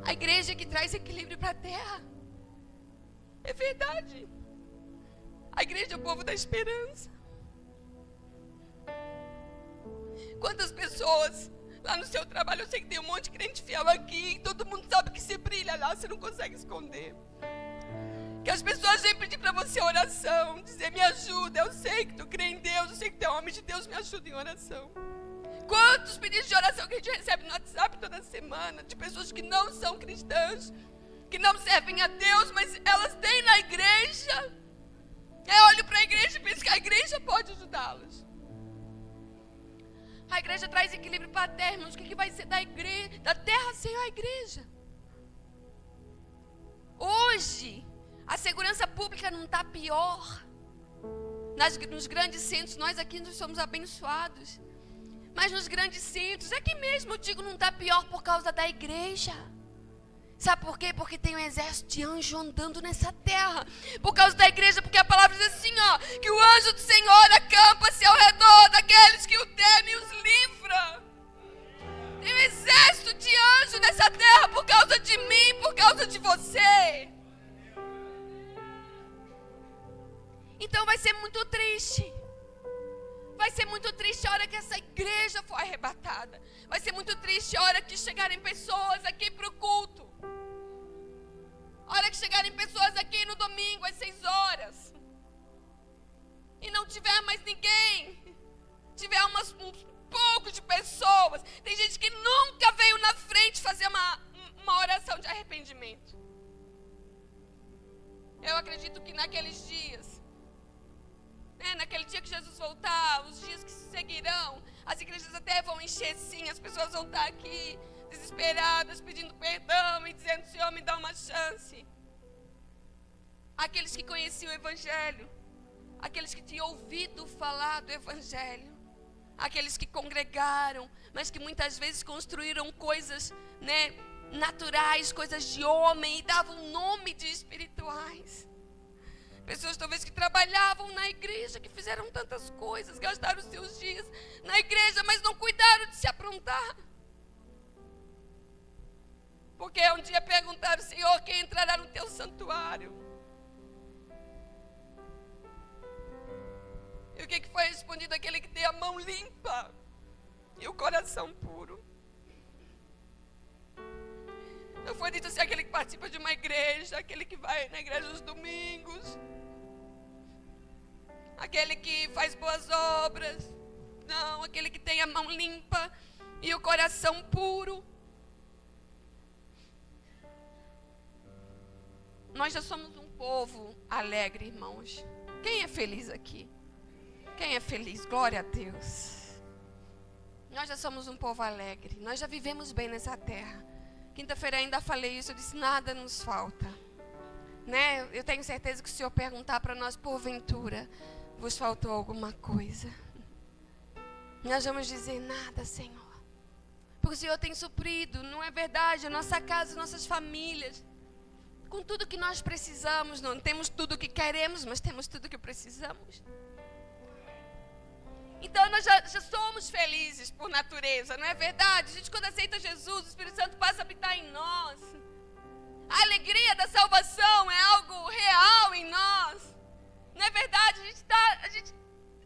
S1: A igreja que traz equilíbrio para a terra. É verdade. A igreja é o povo da esperança. Quantas pessoas lá no seu trabalho, eu sei que tem um monte de crente fiel aqui, todo mundo sabe que você brilha lá, você não consegue esconder. Que as pessoas vêm pedir para você oração, dizer: me ajuda, eu sei que tu crê em Deus, eu sei que tu é homem de Deus, me ajuda em oração. Quantos pedidos de oração que a gente recebe no WhatsApp toda semana, de pessoas que não são cristãs, que não servem a Deus, mas elas têm na igreja. Eu olho para a igreja e penso que a igreja pode ajudá-las. A igreja traz equilíbrio para a terra, irmãos. O que vai ser da igreja, da terra sem a igreja? Hoje, a segurança pública não está pior. Nos grandes centros, nós aqui somos abençoados. Mas nos grandes centros, aqui mesmo eu digo, não está pior por causa da igreja. Sabe por quê? Porque tem um exército de anjos andando nessa terra. Por causa da igreja, porque a palavra diz assim, que o anjo do Senhor acampa-se ao redor daqueles que o temem e os livra. Tem um exército de anjos nessa terra por causa de mim, por causa de você. Então vai ser muito triste Vai ser muito triste a hora que essa igreja for arrebatada. Vai ser muito triste a hora que chegarem pessoas aqui para o culto. A hora que chegarem pessoas aqui no domingo às 6 horas. E não tiver mais ninguém. Tiver um pouco de pessoas. Tem gente que nunca veio na frente fazer uma oração de arrependimento. Eu acredito que naqueles dias, naquele dia que Jesus voltar, os dias que se seguirão, as igrejas até vão encher sim, as pessoas vão estar aqui desesperadas, pedindo perdão e dizendo: Senhor, me dá uma chance. Aqueles que conheciam o Evangelho, aqueles que tinham ouvido falar do Evangelho, aqueles que congregaram, mas que muitas vezes construíram coisas, naturais, coisas de homem, e davam nome de espirituais. Pessoas talvez que trabalhavam na igreja, que fizeram tantas coisas, gastaram seus dias na igreja, mas não cuidaram de se aprontar. Porque um dia perguntaram: Senhor, quem entrará no teu santuário? E o que foi respondido? Aquele que tem a mão limpa e o coração puro. Não foi dito assim: aquele que participa de uma igreja, aquele que vai na igreja nos domingos, aquele que faz boas obras. Não, aquele que tem a mão limpa e o coração puro. Nós já somos um povo alegre, irmãos. Quem é feliz aqui? Quem é feliz? Glória a Deus. Nós já somos um povo alegre. Nós já vivemos bem nessa terra. Quinta-feira ainda falei isso, eu disse: nada nos falta. Eu tenho certeza que se o Senhor perguntar para nós, porventura, vos faltou alguma coisa? Nós vamos dizer: nada, Senhor. Porque o Senhor tem suprido, não é verdade? A nossa casa, nossas famílias. Com tudo que nós precisamos, não temos tudo o que queremos, mas temos tudo o que precisamos. Então nós já somos felizes por natureza, não é verdade? A gente, quando aceita Jesus, o Espírito Santo passa a habitar em nós. A alegria da salvação é algo real em nós. Não é verdade? A gente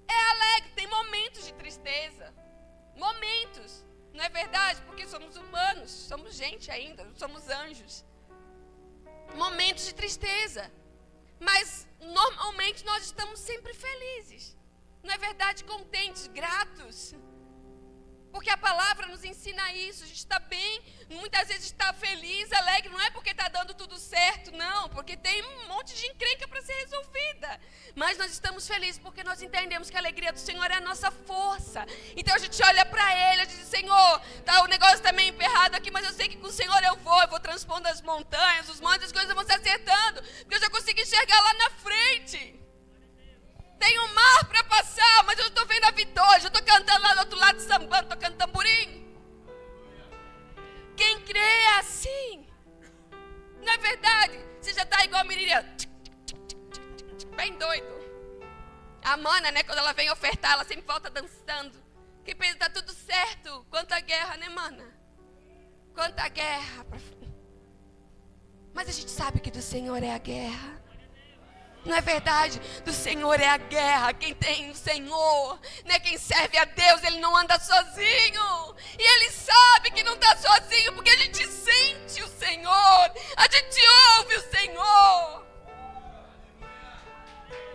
S1: é alegre, tem momentos de tristeza. Momentos, não é verdade? Porque somos humanos, somos gente ainda, não somos anjos. Momentos de tristeza. Mas normalmente nós estamos sempre felizes. Não é verdade? Contentes, gratos. Porque a palavra nos ensina isso. A gente está bem, muitas vezes está feliz, alegre. Não é porque está dando tudo certo, não. Porque tem um monte de encrenca para ser resolvida. Mas nós estamos felizes porque nós entendemos que a alegria do Senhor é a nossa força. Então a gente olha para Ele, a gente diz: Senhor, o negócio está meio emperrado aqui, mas eu sei que com o Senhor eu vou transpondo as montanhas, os montes, as coisas vão se acertando. Porque eu já consigo enxergar lá na frente. Tem um mar para passar, mas eu estou vendo a vitória. Eu estou cantando lá do outro lado, sambando, tocando tamborim. Quem crê é assim. Não é verdade? Você já está igual a Miriam, bem doido. A mana, quando ela vem ofertar, ela sempre volta dançando. Que pensa, está tudo certo. Quanta guerra, mana? Quanta guerra. Mas a gente sabe que do Senhor é a guerra. Não é verdade? Do Senhor é a guerra. Quem tem o Senhor, quem serve a Deus, ele não anda sozinho. E ele sabe que não está sozinho, porque a gente sente o Senhor. A gente ouve o Senhor.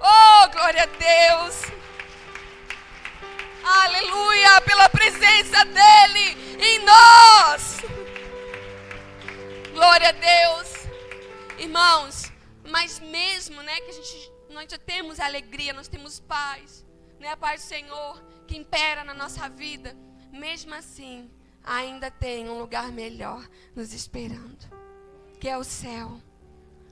S1: Oh, glória a Deus. Aleluia, pela presença dele em nós. Glória a Deus. Irmãos, mas mesmo, que nós já temos alegria, nós temos paz, a paz do Senhor que impera na nossa vida, mesmo assim, ainda tem um lugar melhor nos esperando, que é o céu.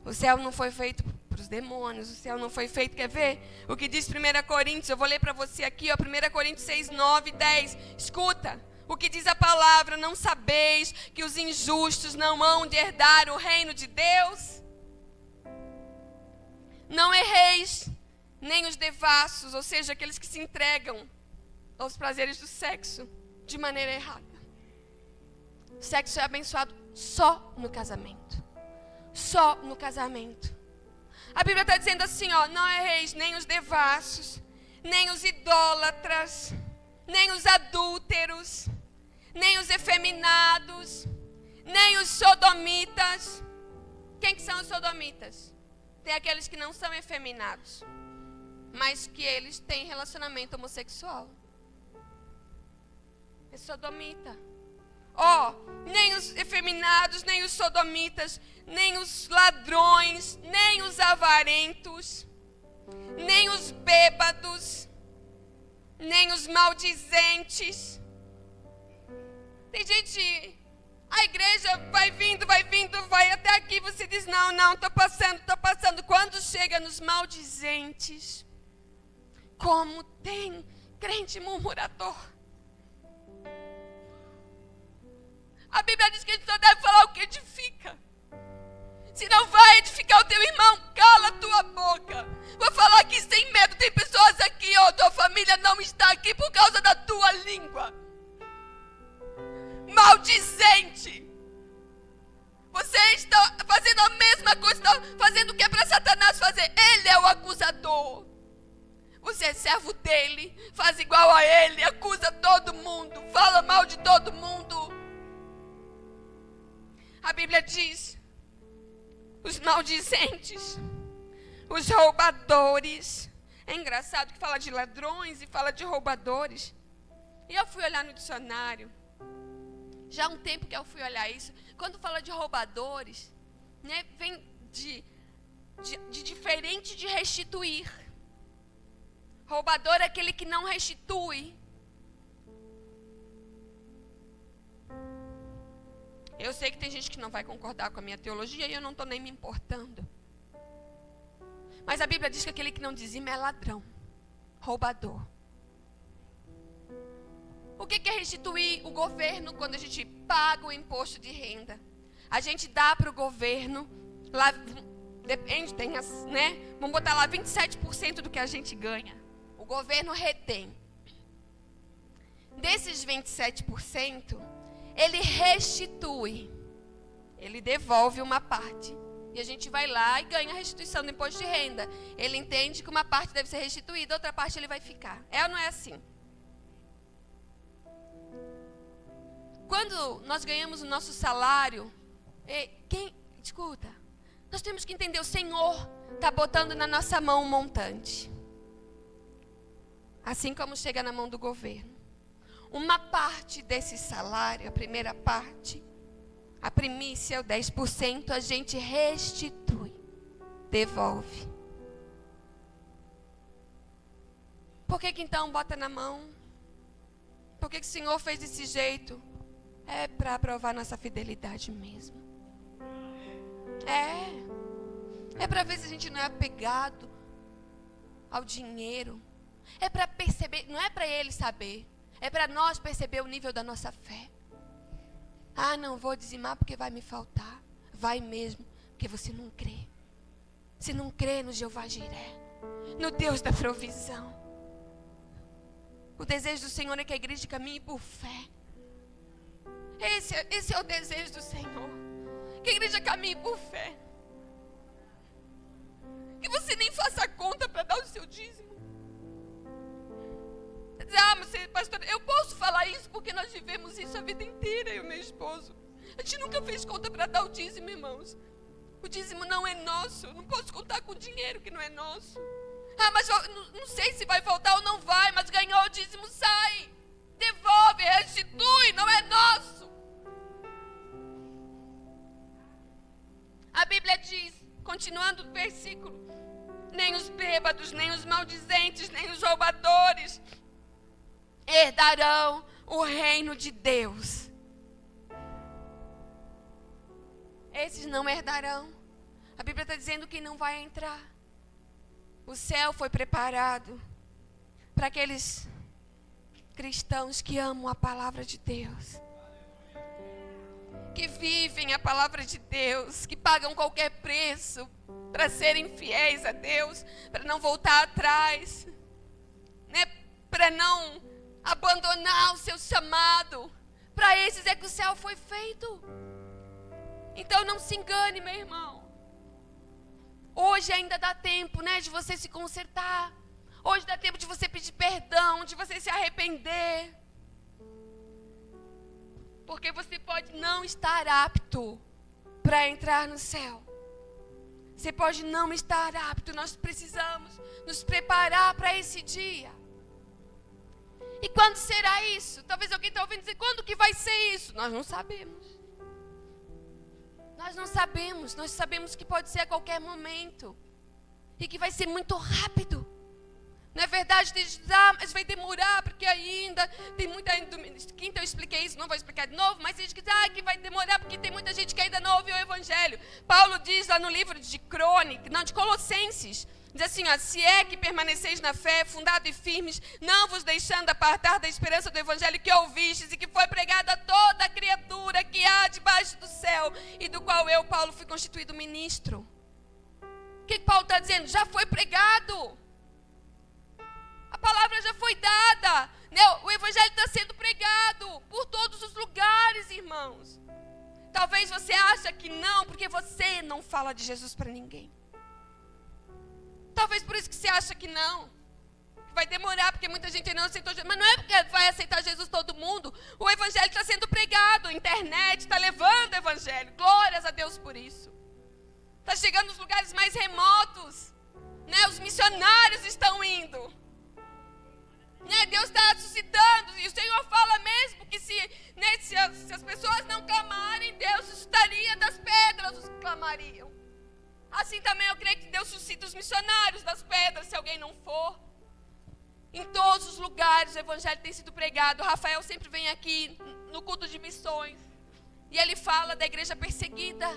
S1: O céu não foi feito para os demônios, o céu não foi feito, quer ver? O que diz 1 Coríntios, eu vou ler para você aqui, 1 Coríntios 6, 9 e 10, escuta. O que diz a palavra: não sabeis que os injustos não hão de herdar o reino de Deus? Não erreis, nem os devassos, ou seja, aqueles que se entregam aos prazeres do sexo de maneira errada. O sexo é abençoado só no casamento. Só no casamento. A Bíblia está dizendo assim, não erreis nem os devassos, nem os idólatras, nem os adúlteros, nem os efeminados, nem os sodomitas. Quem que são os sodomitas? Tem aqueles que não são efeminados, mas que eles têm relacionamento homossexual. É sodomita. Nem os efeminados, nem os sodomitas, nem os ladrões, nem os avarentos, nem os bêbados, nem os maldizentes. Tem gente, a igreja vai vindo, vai até aqui, você diz, não, estou passando. Quando chega nos maldizentes, como tem crente murmurador. A Bíblia diz que a gente só deve falar o que edifica. Se não vai edificar o teu irmão, cala a tua boca. Vou falar aqui sem medo. Tem pessoas aqui, tua família não está aqui por causa da tua língua. Maldizente. Você está fazendo a mesma coisa, está fazendo o que é para Satanás fazer. Ele é o acusador. Você é servo dele, faz igual a ele, acusa todo mundo, fala mal de todo mundo. A Bíblia diz, os maldizentes, os roubadores. É engraçado que fala de ladrões e fala de roubadores. E eu fui olhar no dicionário, já há um tempo que eu fui olhar isso. Quando fala de roubadores, né, vem de diferente de restituir. Roubador é aquele que não restitui. Eu sei que tem gente que não vai concordar com a minha teologia e eu não estou nem me importando. Mas a Bíblia diz que aquele que não dizima é ladrão, roubador. O que é restituir? O governo, quando a gente paga o imposto de renda, a gente dá para o governo, lá, depende, tem as, né? Vamos botar lá 27% do que a gente ganha. O governo retém. Desses 27%, ele restitui. Ele devolve uma parte. E a gente vai lá e ganha a restituição do imposto de renda. Ele entende que uma parte deve ser restituída, outra parte ele vai ficar. É ou não é assim? Quando nós ganhamos o nosso salário, escuta, nós temos que entender, o Senhor está botando na nossa mão um montante. Assim como chega na mão do governo. Uma parte desse salário, a primeira parte, a primícia, o 10%, a gente restitui, devolve. Por que então bota na mão? Por que o Senhor fez desse jeito? É para provar nossa fidelidade mesmo. É para ver se a gente não é apegado ao dinheiro. É para perceber, não é para ele saber. É para nós perceber o nível da nossa fé. Não vou dizimar porque vai me faltar. Vai mesmo, porque você não crê. Você não crê no Jeová Jiré, no Deus da provisão. O desejo do Senhor é que a igreja caminhe por fé. Esse é o desejo do Senhor. Que a igreja caminhe por fé. Que você nem faça conta para dar o seu dízimo. Mas pastor, eu posso falar isso porque nós vivemos isso a vida inteira, eu e meu esposo. A gente nunca fez conta para dar o dízimo, irmãos. O dízimo não é nosso. Eu não posso contar com dinheiro que não é nosso. Mas não sei se vai voltar ou não vai, mas ganhou o dízimo, sai. Devolve, restitui, não é nosso. A Bíblia diz, continuando o versículo, nem os bêbados, nem os maldizentes, nem os roubadores herdarão o reino de Deus. Esses não herdarão. A Bíblia está dizendo que não vai entrar. O céu foi preparado para aqueles cristãos que amam a palavra de Deus, que vivem a palavra de Deus, que pagam qualquer preço para serem fiéis a Deus, para não voltar atrás, né? Para não abandonar o seu chamado. Para esses é que o céu foi feito. Então não se engane, meu irmão. Hoje ainda dá tempo, né, de você se consertar. Hoje dá tempo de você pedir perdão, de você se arrepender. Porque você pode não estar apto para entrar no céu. Você pode não estar apto. Nós precisamos nos preparar para esse dia. E quando será isso? Talvez alguém está ouvindo dizer, quando que vai ser isso? Nós não sabemos. Nós não sabemos. Nós sabemos que pode ser a qualquer momento. E que vai ser muito rápido. Não é verdade? Tem gente que diz, mas vai demorar, porque ainda tem muita... Quinta eu expliquei isso, não vou explicar de novo, mas tem gente que diz, que vai demorar, porque tem muita gente que ainda não ouviu o Evangelho. Paulo diz lá no livro de Colossenses, diz assim, se é que permaneceis na fé, fundado e firmes, não vos deixando apartar da esperança do Evangelho que ouvistes e que foi pregado a toda criatura que há debaixo do céu, e do qual eu, Paulo, fui constituído ministro. O que Paulo está dizendo? Já foi pregado. A palavra já foi dada, né? O Evangelho está sendo pregado por todos os lugares, irmãos. Talvez você ache que não, porque você não fala de Jesus para ninguém. Talvez por isso que você acha que não. Que vai demorar, porque muita gente ainda não aceitou Jesus. Mas não é porque vai aceitar Jesus todo mundo. O Evangelho está sendo pregado, a internet está levando o Evangelho. Glórias a Deus por isso. Está chegando nos lugares mais remotos, né? Os missionários estão indo. Deus está suscitando, e o Senhor fala mesmo que se as pessoas não clamarem, Deus suscitaria das pedras os que clamariam. Assim também eu creio que Deus suscita os missionários das pedras, se alguém não for. Em todos os lugares o Evangelho tem sido pregado. O Rafael sempre vem aqui no culto de missões, e ele fala da igreja perseguida.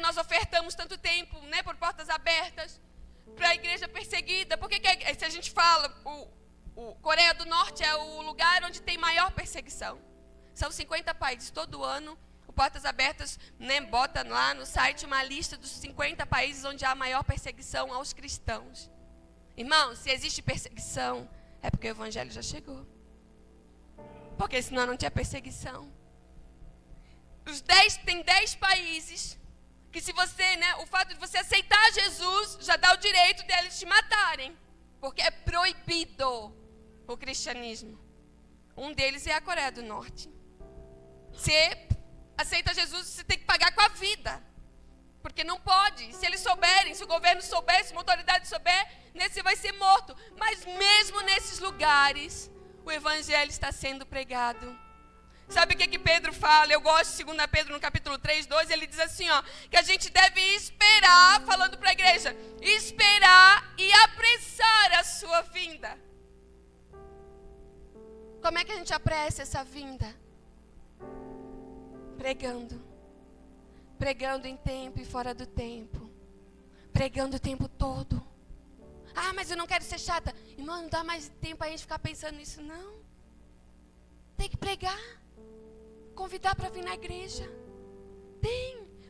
S1: Nós ofertamos tanto tempo, por portas abertas, para a igreja perseguida. Porque se a gente fala... O Coreia do Norte é o lugar onde tem maior perseguição. São 50 países. Todo ano, o Portas Abertas bota lá no site uma lista dos 50 países onde há maior perseguição aos cristãos. Irmãos, se existe perseguição, é porque o Evangelho já chegou. Porque senão não tinha perseguição. Tem 10 países que se você, o fato de você aceitar Jesus, já dá o direito deles te matarem. Porque é proibido o cristianismo. Um deles é a Coreia do Norte. Você aceita Jesus, você tem que pagar com a vida. Porque não pode. Se eles souberem, se o governo souber, se uma autoridade souber, você vai ser morto. Mas mesmo nesses lugares, o Evangelho está sendo pregado. Sabe o que Pedro fala? Eu gosto de 2 Pedro no capítulo 3, 2, ele diz assim, que a gente deve esperar, falando para a igreja, esperar e apressar a sua vinda. Como é que a gente apressa essa vinda? Pregando. Pregando em tempo e fora do tempo. Pregando o tempo todo. Mas eu não quero ser chata. Irmão, não dá mais tempo a gente ficar pensando nisso, não. Tem que pregar. Convidar para vir na igreja.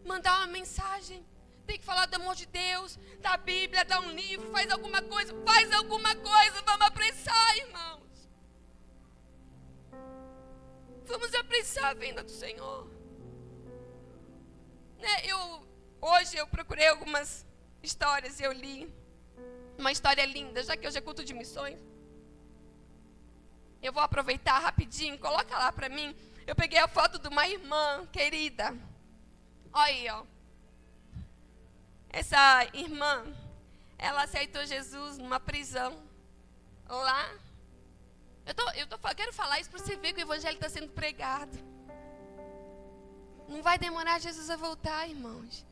S1: Mandar uma mensagem. Tem que falar do amor de Deus, da Bíblia, dar um livro, faz alguma coisa, vamos apressar, irmãos. Vamos apressar a vinda do Senhor. Hoje eu procurei algumas histórias e eu li uma história linda, já que hoje é culto de missões. Eu vou aproveitar rapidinho, coloca lá para mim. Eu peguei a foto de uma irmã querida. Olha aí, Essa irmã, ela aceitou Jesus numa prisão lá. Eu quero falar isso para você ver que o Evangelho está sendo pregado. Não vai demorar Jesus a voltar, irmãos.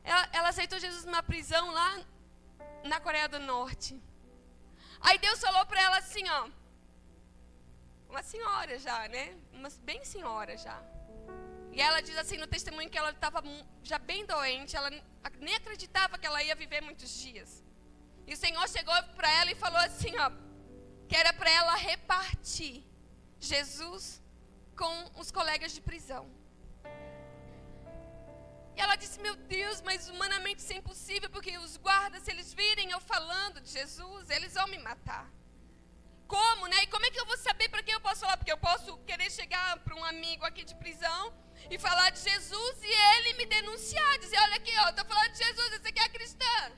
S1: Ela aceitou Jesus numa prisão lá na Coreia do Norte. Aí Deus falou para ela assim, uma senhora já, bem senhora já. E ela diz assim no testemunho que ela estava já bem doente, ela nem acreditava que ela ia viver muitos dias. E o Senhor chegou para ela e falou assim, que era para ela repartir Jesus com os colegas de prisão. E ela disse, meu Deus, mas humanamente isso é impossível, porque os guardas, se eles virem eu falando de Jesus, eles vão me matar. Como, E como é que eu vou saber para quem eu posso falar? Porque eu posso querer chegar para um amigo aqui de prisão e falar de Jesus e ele me denunciar, dizer, olha aqui, eu estou falando de Jesus, esse aqui é cristã.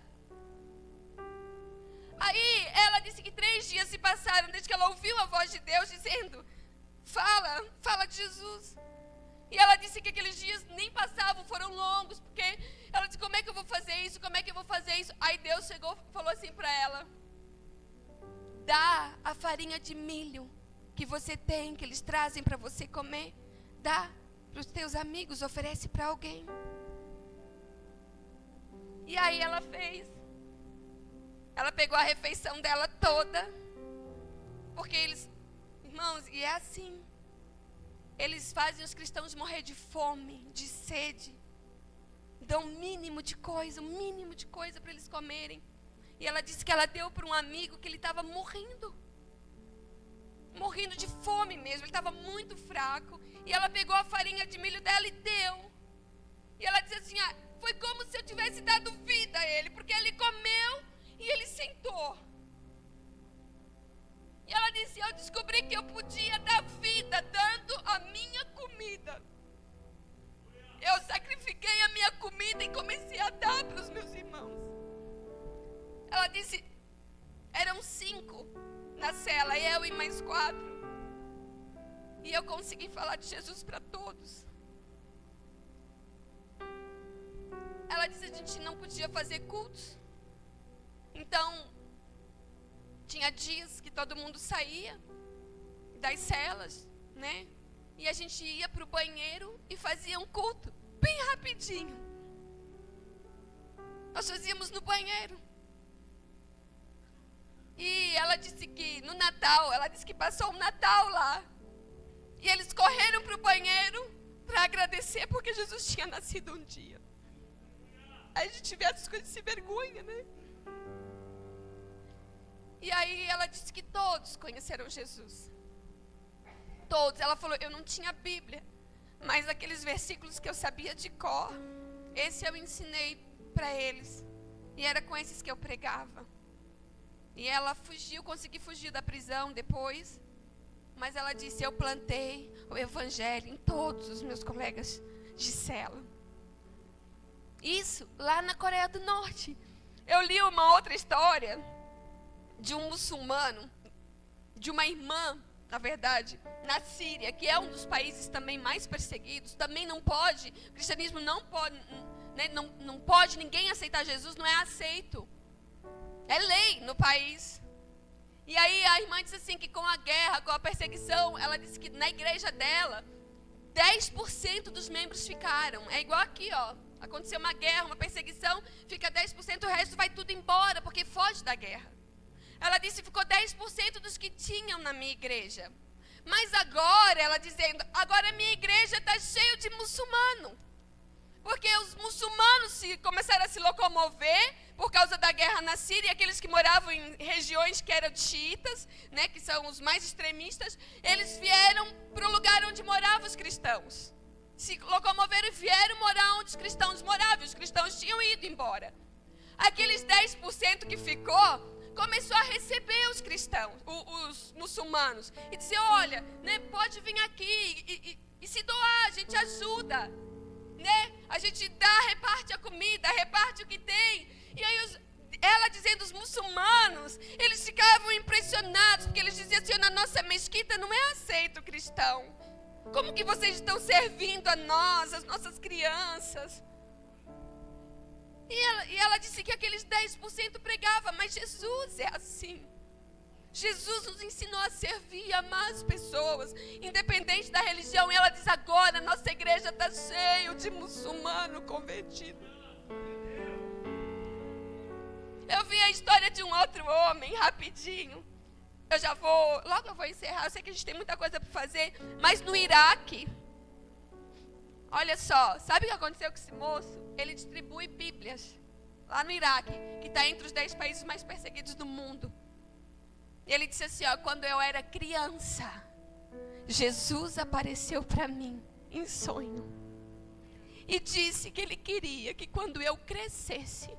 S1: Aí disse que 3 dias se passaram desde que ela ouviu a voz de Deus dizendo: fala de Jesus. E ela disse que aqueles dias nem passavam, foram longos, porque ela disse: como é que eu vou fazer isso? Como é que eu vou fazer isso? Aí Deus chegou e falou assim para ela: dá a farinha de milho que você tem, que eles trazem para você comer, dá para os teus amigos, oferece para alguém. E aí ela fez. Ela pegou a refeição dela toda, porque eles, irmãos, e é assim, eles fazem os cristãos morrer de fome, de sede, dão um mínimo de coisa para eles comerem. E ela disse que ela deu para um amigo que ele estava morrendo de fome mesmo, ele estava muito fraco. E ela pegou a farinha de milho dela e deu. E ela disse assim: foi como se eu tivesse dado vida a ele, porque ele comeu e ele sentou. E ela disse: eu descobri que eu podia dar vida dando a minha comida. Eu sacrifiquei a minha comida e comecei a dar para os meus irmãos. Ela disse: eram 5 na cela, eu e mais 4. E eu consegui falar de Jesus para todos. Ela disse: a gente não podia fazer cultos. Então, tinha dias que todo mundo saía das celas, né? E a gente ia para o banheiro e fazia um culto, bem rapidinho. Nós fazíamos no banheiro. E ela disse que no Natal, ela disse que passou um Natal lá. E eles correram para o banheiro para agradecer porque Jesus tinha nascido um dia. Aí a gente vê essas coisas de vergonha, né? E aí ela disse que todos conheceram Jesus. Todos. Ela falou: eu não tinha Bíblia, mas aqueles versículos que eu sabia de cor, esse eu ensinei para eles. E era com esses que eu pregava. E ela fugiu, consegui fugir da prisão depois. Mas ela disse: eu plantei o evangelho em todos os meus colegas de cela. Isso lá na Coreia do Norte. Eu li uma outra história de um muçulmano, de uma irmã, na verdade, na Síria, que é um dos países também mais perseguidos. Também não pode, o cristianismo não pode, né, não pode ninguém aceitar Jesus, não é aceito. É lei no país. E aí a irmã disse assim, que com a guerra, com a perseguição, ela disse que na igreja dela, 10% dos membros ficaram. É igual aqui, ó. Aconteceu uma guerra, uma perseguição, fica 10%, o resto vai tudo embora, porque foge da guerra. Ela disse que ficou 10% dos que tinham na minha igreja. Mas agora, ela dizendo, agora a minha igreja está cheia de muçulmano. Porque os muçulmanos começaram a se locomover por causa da guerra na Síria. Aqueles que moravam em regiões que eram xiitas, né, que são os mais extremistas, eles vieram para o lugar onde moravam os cristãos. Se locomoveram e vieram morar onde os cristãos moravam. Os cristãos tinham ido embora. Aqueles 10% que ficou, começou a receber os cristãos, os muçulmanos. E dizer, olha, né, pode vir aqui e se doar, a gente ajuda. Né? A gente dá, reparte a comida, reparte o que tem. E aí ela dizendo, os muçulmanos, eles ficavam impressionados, porque eles diziam assim, na nossa mesquita não é aceito cristão. Como que vocês estão servindo a nós, as nossas crianças? E ela disse que aqueles 10% pregava, mas Jesus é assim. Jesus nos ensinou a servir e amar as pessoas, independente da religião. E ela diz, agora nossa igreja está cheia de muçulmano convertido. Eu vi a história de um outro homem, rapidinho. Logo eu vou encerrar, eu sei que a gente tem muita coisa para fazer. Mas no Iraque, olha só, sabe o que aconteceu com esse moço? Ele distribui Bíblias lá no Iraque, que está entre os 10 países mais perseguidos do mundo. E ele disse assim, ó, quando eu era criança, Jesus apareceu para mim em sonho. E disse que ele queria que quando eu crescesse,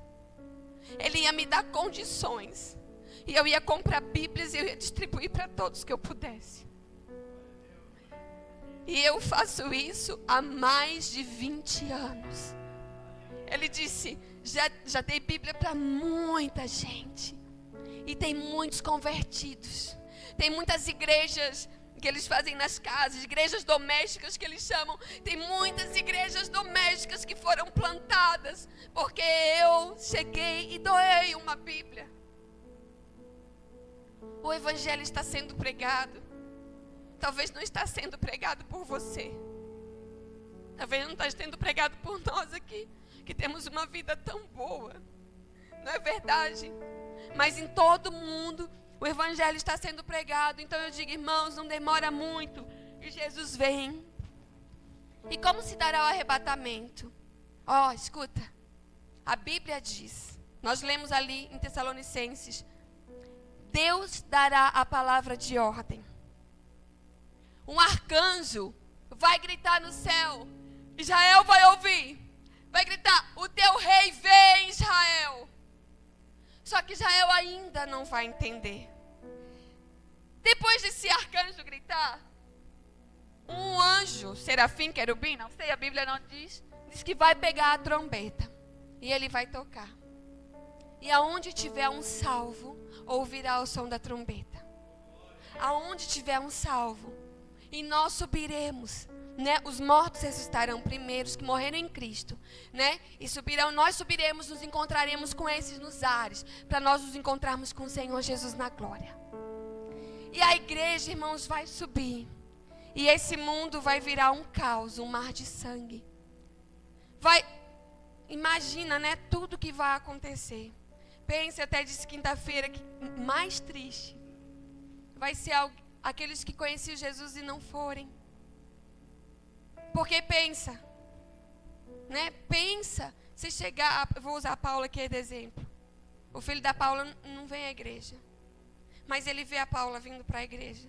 S1: ele ia me dar condições. E eu ia comprar Bíblias e eu ia distribuir para todos que eu pudesse. E eu faço isso há mais de 20 anos. Ele disse, já dei Bíblia para muita gente. E tem muitos convertidos. Tem muitas igrejas que eles fazem nas casas, igrejas domésticas que eles chamam. Tem muitas igrejas domésticas que foram plantadas porque eu cheguei e doei uma Bíblia. O evangelho está sendo pregado. Talvez não está sendo pregado por você. Talvez não está sendo pregado por nós aqui, que temos uma vida tão boa. Não é verdade? Mas em todo mundo o evangelho está sendo pregado. Então eu digo, irmãos, não demora muito e Jesus vem. E como se dará o arrebatamento? Ó, escuta. A Bíblia diz, nós lemos ali em Tessalonicenses, Deus dará a palavra de ordem. Um arcanjo vai gritar no céu. Israel vai ouvir. Vai gritar, o teu rei vem, Israel. Só que Israel ainda não vai entender. Depois desse arcanjo gritar, um anjo, serafim, querubim, não sei, a Bíblia não diz que vai pegar a trombeta e ele vai tocar. E aonde tiver um salvo, ouvirá o som da trombeta. Aonde tiver um salvo, e nós subiremos, né? Os mortos ressuscitarão primeiro, os que morreram em Cristo, né? E subirão, nós subiremos, nos encontraremos com esses nos ares, para nós nos encontrarmos com o Senhor Jesus na glória. E a igreja, irmãos, vai subir. E esse mundo vai virar um caos, um mar de sangue. Imagina, né, tudo que vai acontecer. Pense, até disse quinta-feira, que mais triste vai ser aqueles que conheciam Jesus e não forem. Porque pensa, né? Pensa, se chegar, vou usar a Paula aqui de exemplo. O filho da Paula não vem à igreja, mas ele vê a Paula vindo para a igreja.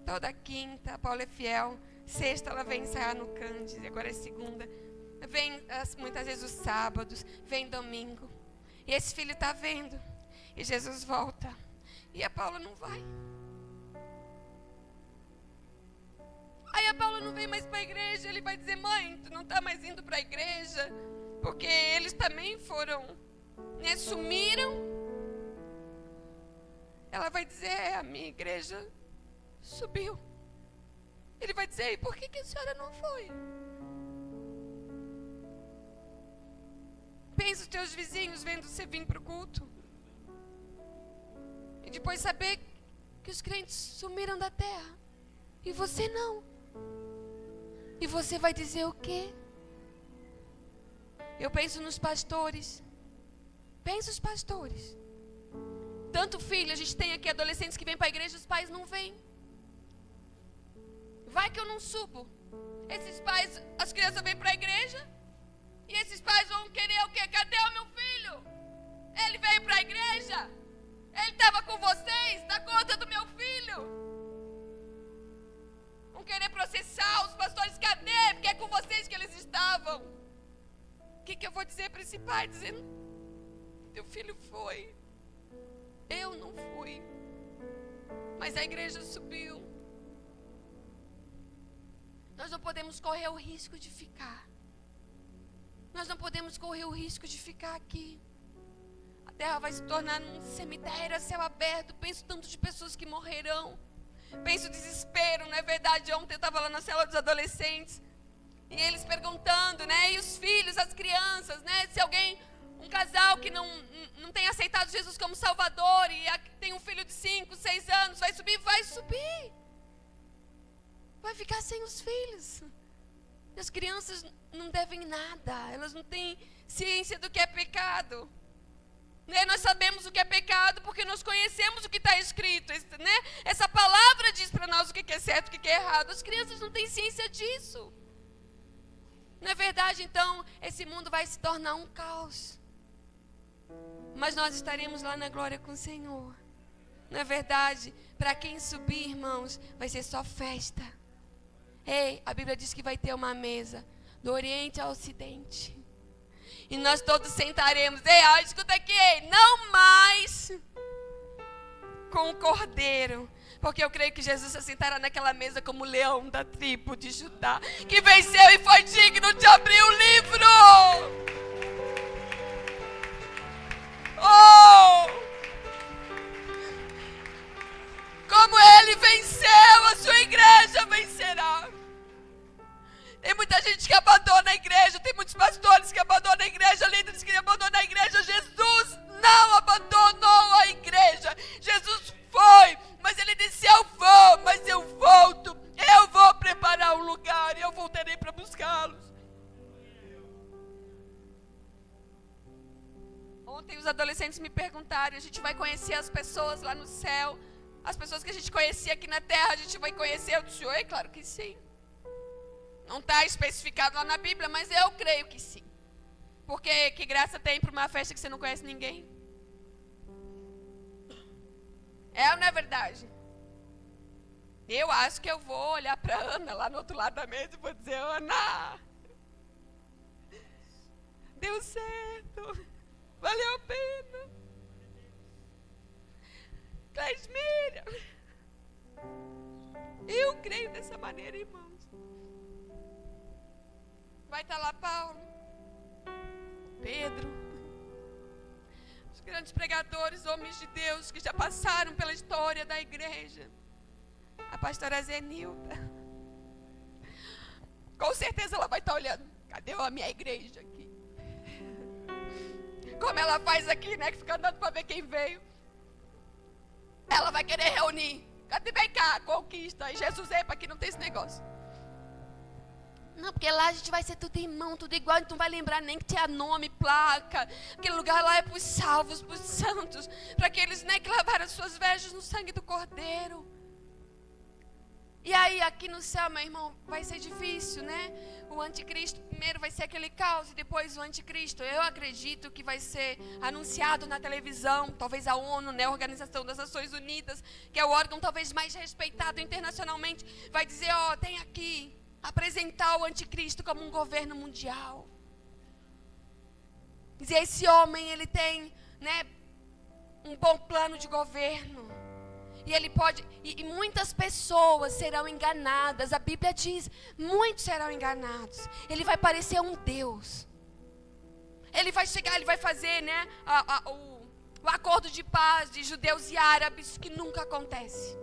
S1: Toda quinta, a Paula é fiel. Sexta, ela vem ensaiar no Cândido, agora é segunda. Vem muitas vezes os sábados, vem domingo. E esse filho está vendo. E Jesus volta. E a Paula não vai. Aí a Paula não vem mais para a igreja. Ele vai dizer, mãe, tu não está mais indo para a igreja? Porque eles também foram, né, sumiram. Ela vai dizer, a minha igreja subiu. Ele vai dizer, e por que a senhora não foi? Pensa os teus vizinhos vendo você vir para o culto. E depois saber que os crentes sumiram da terra. E você não. E você vai dizer o quê? Eu penso nos pastores. Pensa os pastores. Tanto filho, a gente tem aqui adolescentes que vêm para a igreja e os pais não vêm. Vai que eu não subo. Esses pais, as crianças vêm para a igreja. E esses pais vão querer o quê? Cadê o meu filho? Ele veio para a igreja? Ele estava com vocês? Dá conta do meu filho? Vão querer processar os pastores. Cadê? Porque é com vocês que eles estavam. O que eu vou dizer para esse pai? Dizendo, teu filho foi. Eu não fui. Mas a igreja subiu. Nós não podemos correr o risco de ficar. Nós não podemos correr o risco de ficar aqui. A terra vai se tornar um cemitério a céu aberto. Penso tanto de pessoas que morrerão. Penso o desespero, não é verdade? Ontem eu estava lá na célula dos adolescentes. E eles perguntando, né? E os filhos, as crianças, né? Se alguém, um casal que não tem aceitado Jesus como Salvador e tem um filho de 5, 6 anos, vai subir? Vai subir. Vai ficar sem os filhos. As crianças não devem nada. Elas não têm ciência do que é pecado. Né? Nós sabemos o que é pecado porque nós conhecemos o que está escrito. Né? Essa palavra diz para nós o que é certo e o que é errado. As crianças não têm ciência disso. Não é verdade? Então, esse mundo vai se tornar um caos. Mas nós estaremos lá na glória com o Senhor. Não é verdade? Para quem subir, irmãos, vai ser só festa. Ei, a Bíblia diz que vai ter uma mesa do Oriente ao Ocidente. E nós todos sentaremos. Ei, escuta aqui, não mais com o Cordeiro. Porque eu creio que Jesus se sentará naquela mesa como leão da tribo de Judá, que venceu e foi digno de abrir o livro. Oh! Ontem os adolescentes me perguntaram, a gente vai conhecer as pessoas lá no céu? As pessoas que a gente conhecia aqui na terra, a gente vai conhecer? Eu disse, oi, claro que sim. Não está especificado lá na Bíblia, mas eu creio que sim. Porque que graça tem para uma festa que você não conhece ninguém? É ou não é verdade? Eu acho que eu vou olhar para Ana lá no outro lado da mesa e vou dizer, Ana, deu certo, valeu a pena. Cleismíria, eu creio dessa maneira, irmãos. Vai estar lá Paulo, Pedro, os grandes pregadores, homens de Deus que já passaram pela história da igreja. A pastora Zenilda. Com certeza ela vai estar olhando. Cadê a minha igreja aqui? Como ela faz aqui, né? Que fica andando para ver quem veio. Ela vai querer reunir. Cadê? Vem cá, conquista. E Jesus, epa, aqui não tem esse negócio. Não, porque lá a gente vai ser tudo irmão, tudo igual. A gente não vai lembrar nem que tinha nome, placa. Aquele lugar lá é para os salvos, para os santos. Para aqueles, né, que lavaram as suas vestes no sangue do Cordeiro. E aí, aqui no céu, meu irmão, vai ser difícil, né? O anticristo primeiro vai ser aquele caos e depois o anticristo. Eu acredito que vai ser anunciado na televisão, talvez a ONU, né, a Organização das Nações Unidas, que é o órgão talvez mais respeitado internacionalmente, vai dizer, ó, tem aqui, apresentar o anticristo como um governo mundial. Dizer, esse homem, ele tem, né, um bom plano de governo. E ele pode, e muitas pessoas serão enganadas. A Bíblia diz, muitos serão enganados. Ele vai parecer um Deus. Ele vai chegar, ele vai fazer, né, o acordo de paz de judeus e árabes, que nunca acontece.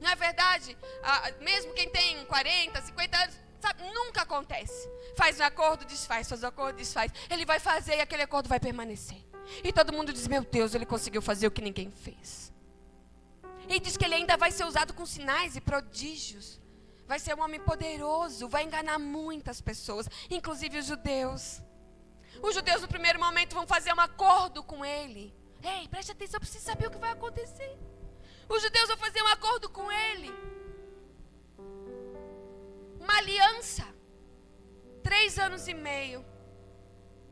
S1: Não é verdade? Mesmo quem tem 40, 50 anos, sabe, nunca acontece. Faz um acordo, desfaz, faz um acordo, desfaz. Ele vai fazer e aquele acordo vai permanecer. E todo mundo diz, meu Deus, ele conseguiu fazer o que ninguém fez. E diz que ele ainda vai ser usado com sinais e prodígios. Vai ser um homem poderoso, vai enganar muitas pessoas, inclusive os judeus. Os judeus no primeiro momento vão fazer um acordo com ele. Ei, preste atenção, eu preciso saber o que vai acontecer. Os judeus vão fazer um acordo com ele. Uma aliança. 3 anos e meio.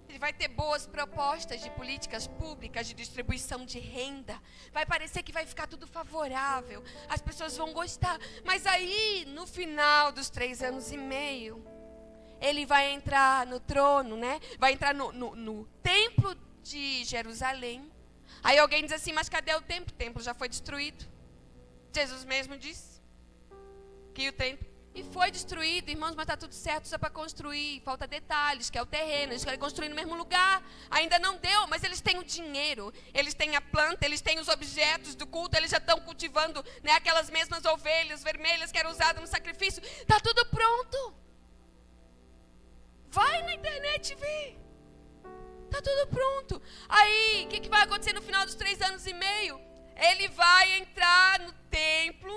S1: Ele vai ter boas propostas de políticas públicas, de distribuição de renda. Vai parecer que vai ficar tudo favorável. As pessoas vão gostar. Mas aí, no final dos 3 anos e meio, ele vai entrar no trono, né? Vai entrar no templo de Jerusalém. Aí alguém diz assim, mas cadê o templo? O templo já foi destruído. Jesus mesmo disse que o templo... E foi destruído, irmãos, mas está tudo certo, só para construir. Falta detalhes, que é o terreno. Eles querem construir no mesmo lugar. Ainda não deu, mas eles têm o dinheiro. Eles têm a planta, eles têm os objetos do culto. Eles já estão cultivando, né, aquelas mesmas ovelhas vermelhas que eram usadas no sacrifício. Está tudo pronto. Vai na internet ver. Está tudo pronto. Aí, o que vai acontecer no final dos 3 anos e meio? Ele vai entrar no templo...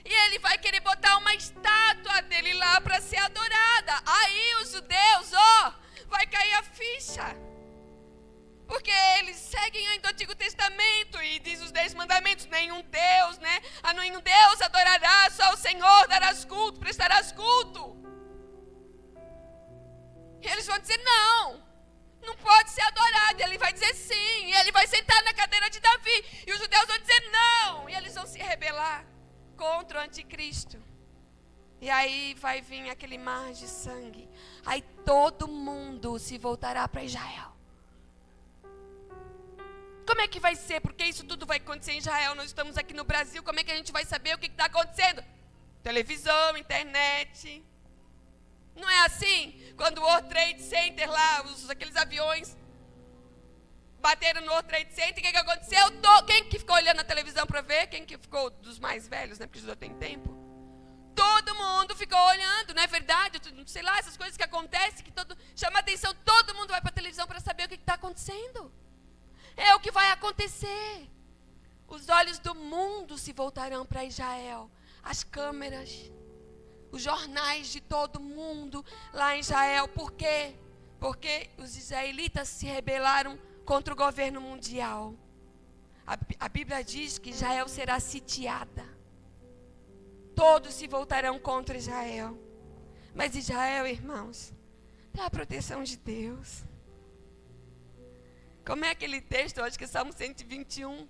S1: E ele vai querer botar uma estátua dele lá para ser adorada. Aí os judeus, vai cair a ficha. Porque eles seguem ainda o Antigo Testamento e diz os 10 mandamentos, nenhum Deus, né? A nenhum Deus adorará, só o Senhor darás culto, prestarás culto. E eles vão dizer, não pode ser adorado. E ele vai dizer sim, e ele vai sentar na cadeira de Davi. E os judeus vão dizer não, e eles vão se rebelar contra o anticristo. E aí vai vir aquele mar de sangue. Aí todo mundo se voltará para Israel. Como é que vai ser? Porque isso tudo vai acontecer em Israel. Nós estamos aqui no Brasil. Como é que a gente vai saber o que está acontecendo? Televisão, internet. Não é assim? Quando o World Trade Center lá, aqueles aviões bateram no World Trade Center, o que aconteceu? Quem que ficou olhando a televisão para ver? Quem que ficou dos mais velhos, né? Porque já tem tempo. Todo mundo ficou olhando, não é verdade? Sei lá, essas coisas que acontecem, que chama atenção, todo mundo vai para a televisão para saber o que está acontecendo. É o que vai acontecer. Os olhos do mundo se voltarão para Israel. As câmeras, os jornais de todo mundo lá em Israel. Por quê? Porque os israelitas se rebelaram contra o governo mundial. A Bíblia diz que Israel será sitiada. Todos se voltarão contra Israel. Mas Israel, irmãos, tem a proteção de Deus. Como é aquele texto, eu acho que é Salmo 121.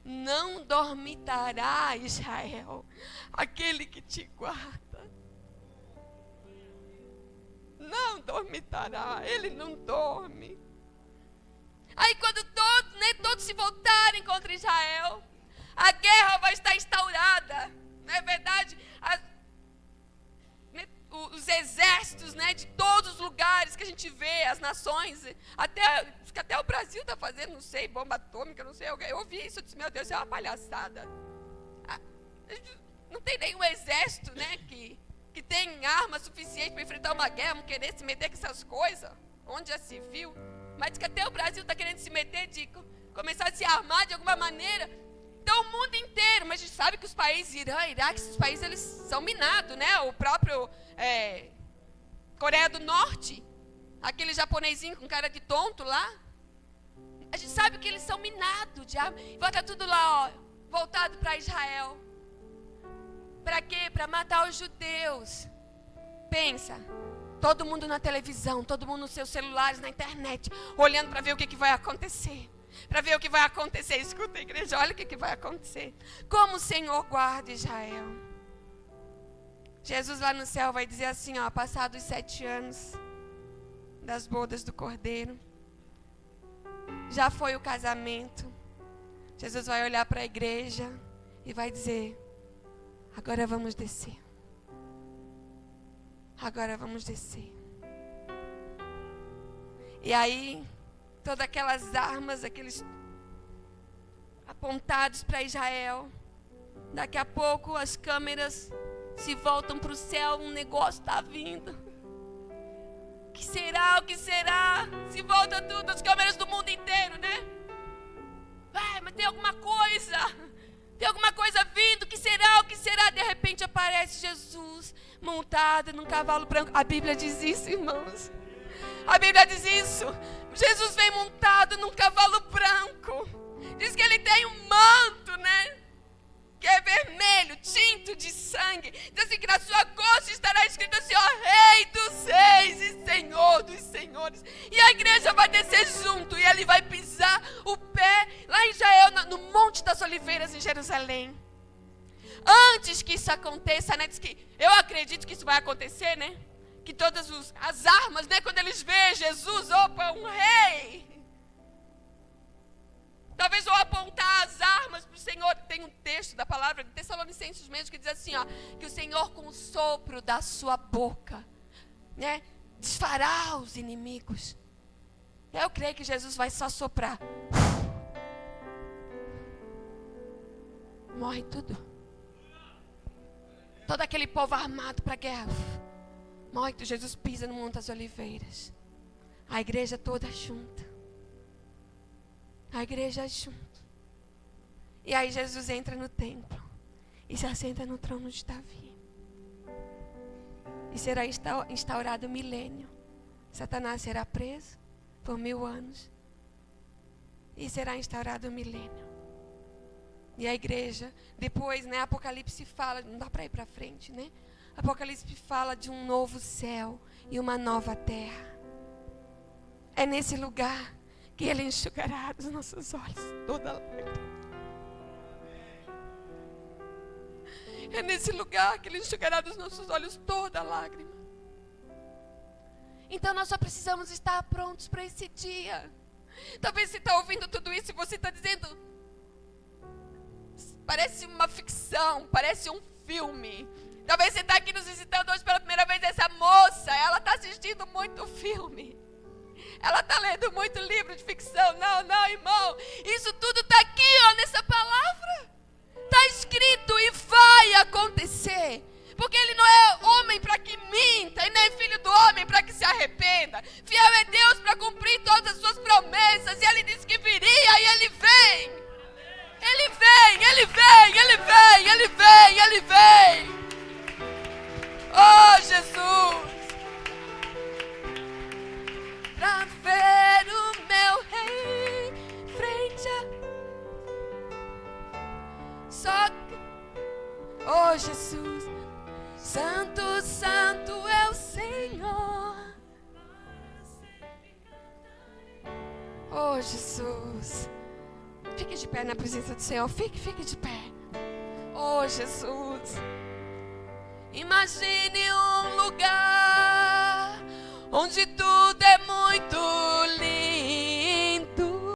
S1: Não dormitará Israel, aquele que te guarda. Não dormitará, ele não dorme. Aí quando todos se voltarem contra Israel, a guerra vai estar instaurada. Não é verdade? Os exércitos, né, de todos os lugares que a gente vê, as nações, até o Brasil está fazendo, não sei, bomba atômica, não sei. Eu ouvi isso e disse, meu Deus, isso é uma palhaçada. Não tem nenhum exército, né, que tem arma suficiente para enfrentar uma guerra, vão querer se meter com essas coisas, onde já se viu. Mas que até o Brasil está querendo se meter, de começar a se armar de alguma maneira. Então o mundo inteiro, mas a gente sabe que os países, Irã, Iraque, esses países eles são minados, né? O próprio Coreia do Norte, aquele japonesinho com cara de tonto lá, a gente sabe que eles são minados de arma. E vai estar tudo lá, ó, voltado para Israel. Para quê? Para matar os judeus. Pensa, todo mundo na televisão, todo mundo nos seus celulares, na internet, olhando para ver o que vai acontecer. Para ver o que vai acontecer. Escuta, igreja, olha o que vai acontecer. Como o Senhor guarda Israel. Jesus lá no céu vai dizer assim, ó, passados 7 anos das bodas do Cordeiro, já foi o casamento. Jesus vai olhar para a igreja e vai dizer, agora vamos descer. Agora vamos descer. E aí, todas aquelas armas, aqueles apontados para Israel. Daqui a pouco as câmeras se voltam para o céu, um negócio está vindo. O que será? O que será? Se volta tudo, as câmeras do mundo inteiro, né? Mas tem alguma coisa. Tem alguma coisa vindo, o que será? O que será? De repente aparece Jesus montado num cavalo branco. A Bíblia diz isso, irmãos. A Bíblia diz isso. Jesus vem montado num cavalo branco. Diz que ele tem um manto, né? Que é vermelho, tinto de sangue. Diz assim que na sua coxa estará escrito assim, ó, Rei dos Reis e Senhor dos Senhores. E a igreja vai descer junto. E ele vai pisar o pé lá em Israel, no Monte das Oliveiras, em Jerusalém. Antes que isso aconteça, né? Diz que eu acredito que isso vai acontecer, né? Que todas as armas, né? Quando eles veem Jesus, opa, um rei. Talvez vão apontar as armas para o Senhor. Tem um texto da palavra de Tessalonicenses mesmo que diz assim, ó, que o Senhor com o sopro da sua boca, né, desfará os inimigos. Eu creio que Jesus vai só soprar. Morre tudo. Todo aquele povo armado para a guerra. Morre tudo. Jesus pisa no Monte das Oliveiras. A igreja toda junta. A igreja junto. E aí Jesus entra no templo e se assenta no trono de Davi. E será instaurado o milênio. Satanás será preso por 1000 anos. E será instaurado o milênio. E a igreja, depois, né, Apocalipse fala, não dá para ir para frente, né? Apocalipse fala de um novo céu e uma nova terra. É nesse lugar que ele enxugará dos nossos olhos toda lágrima. É nesse lugar que ele enxugará dos nossos olhos toda lágrima. Então nós só precisamos estar prontos para esse dia. Talvez você está ouvindo tudo isso e você está dizendo, parece uma ficção, parece um filme. Talvez você está aqui nos visitando hoje pela primeira vez. Essa moça, ela está assistindo muito filme. Ela está lendo muito livro de ficção. Não, irmão. Isso tudo está aqui, ó, nessa palavra. Está escrito e vai acontecer. Porque ele não é homem para que minta, e nem filho do homem para que se arrependa. Fiel é Deus para cumprir todas as suas promessas. E ele disse que viria e ele vem. Ele vem, ele vem, ele vem, ele vem, ele vem. Oh, Jesus. Pra ver o meu rei. Santo, Santo é o Senhor. Oh, Jesus. Fique de pé na presença do Senhor. Fique de pé. Oh, Jesus. Imagine um lugar onde tudo é muito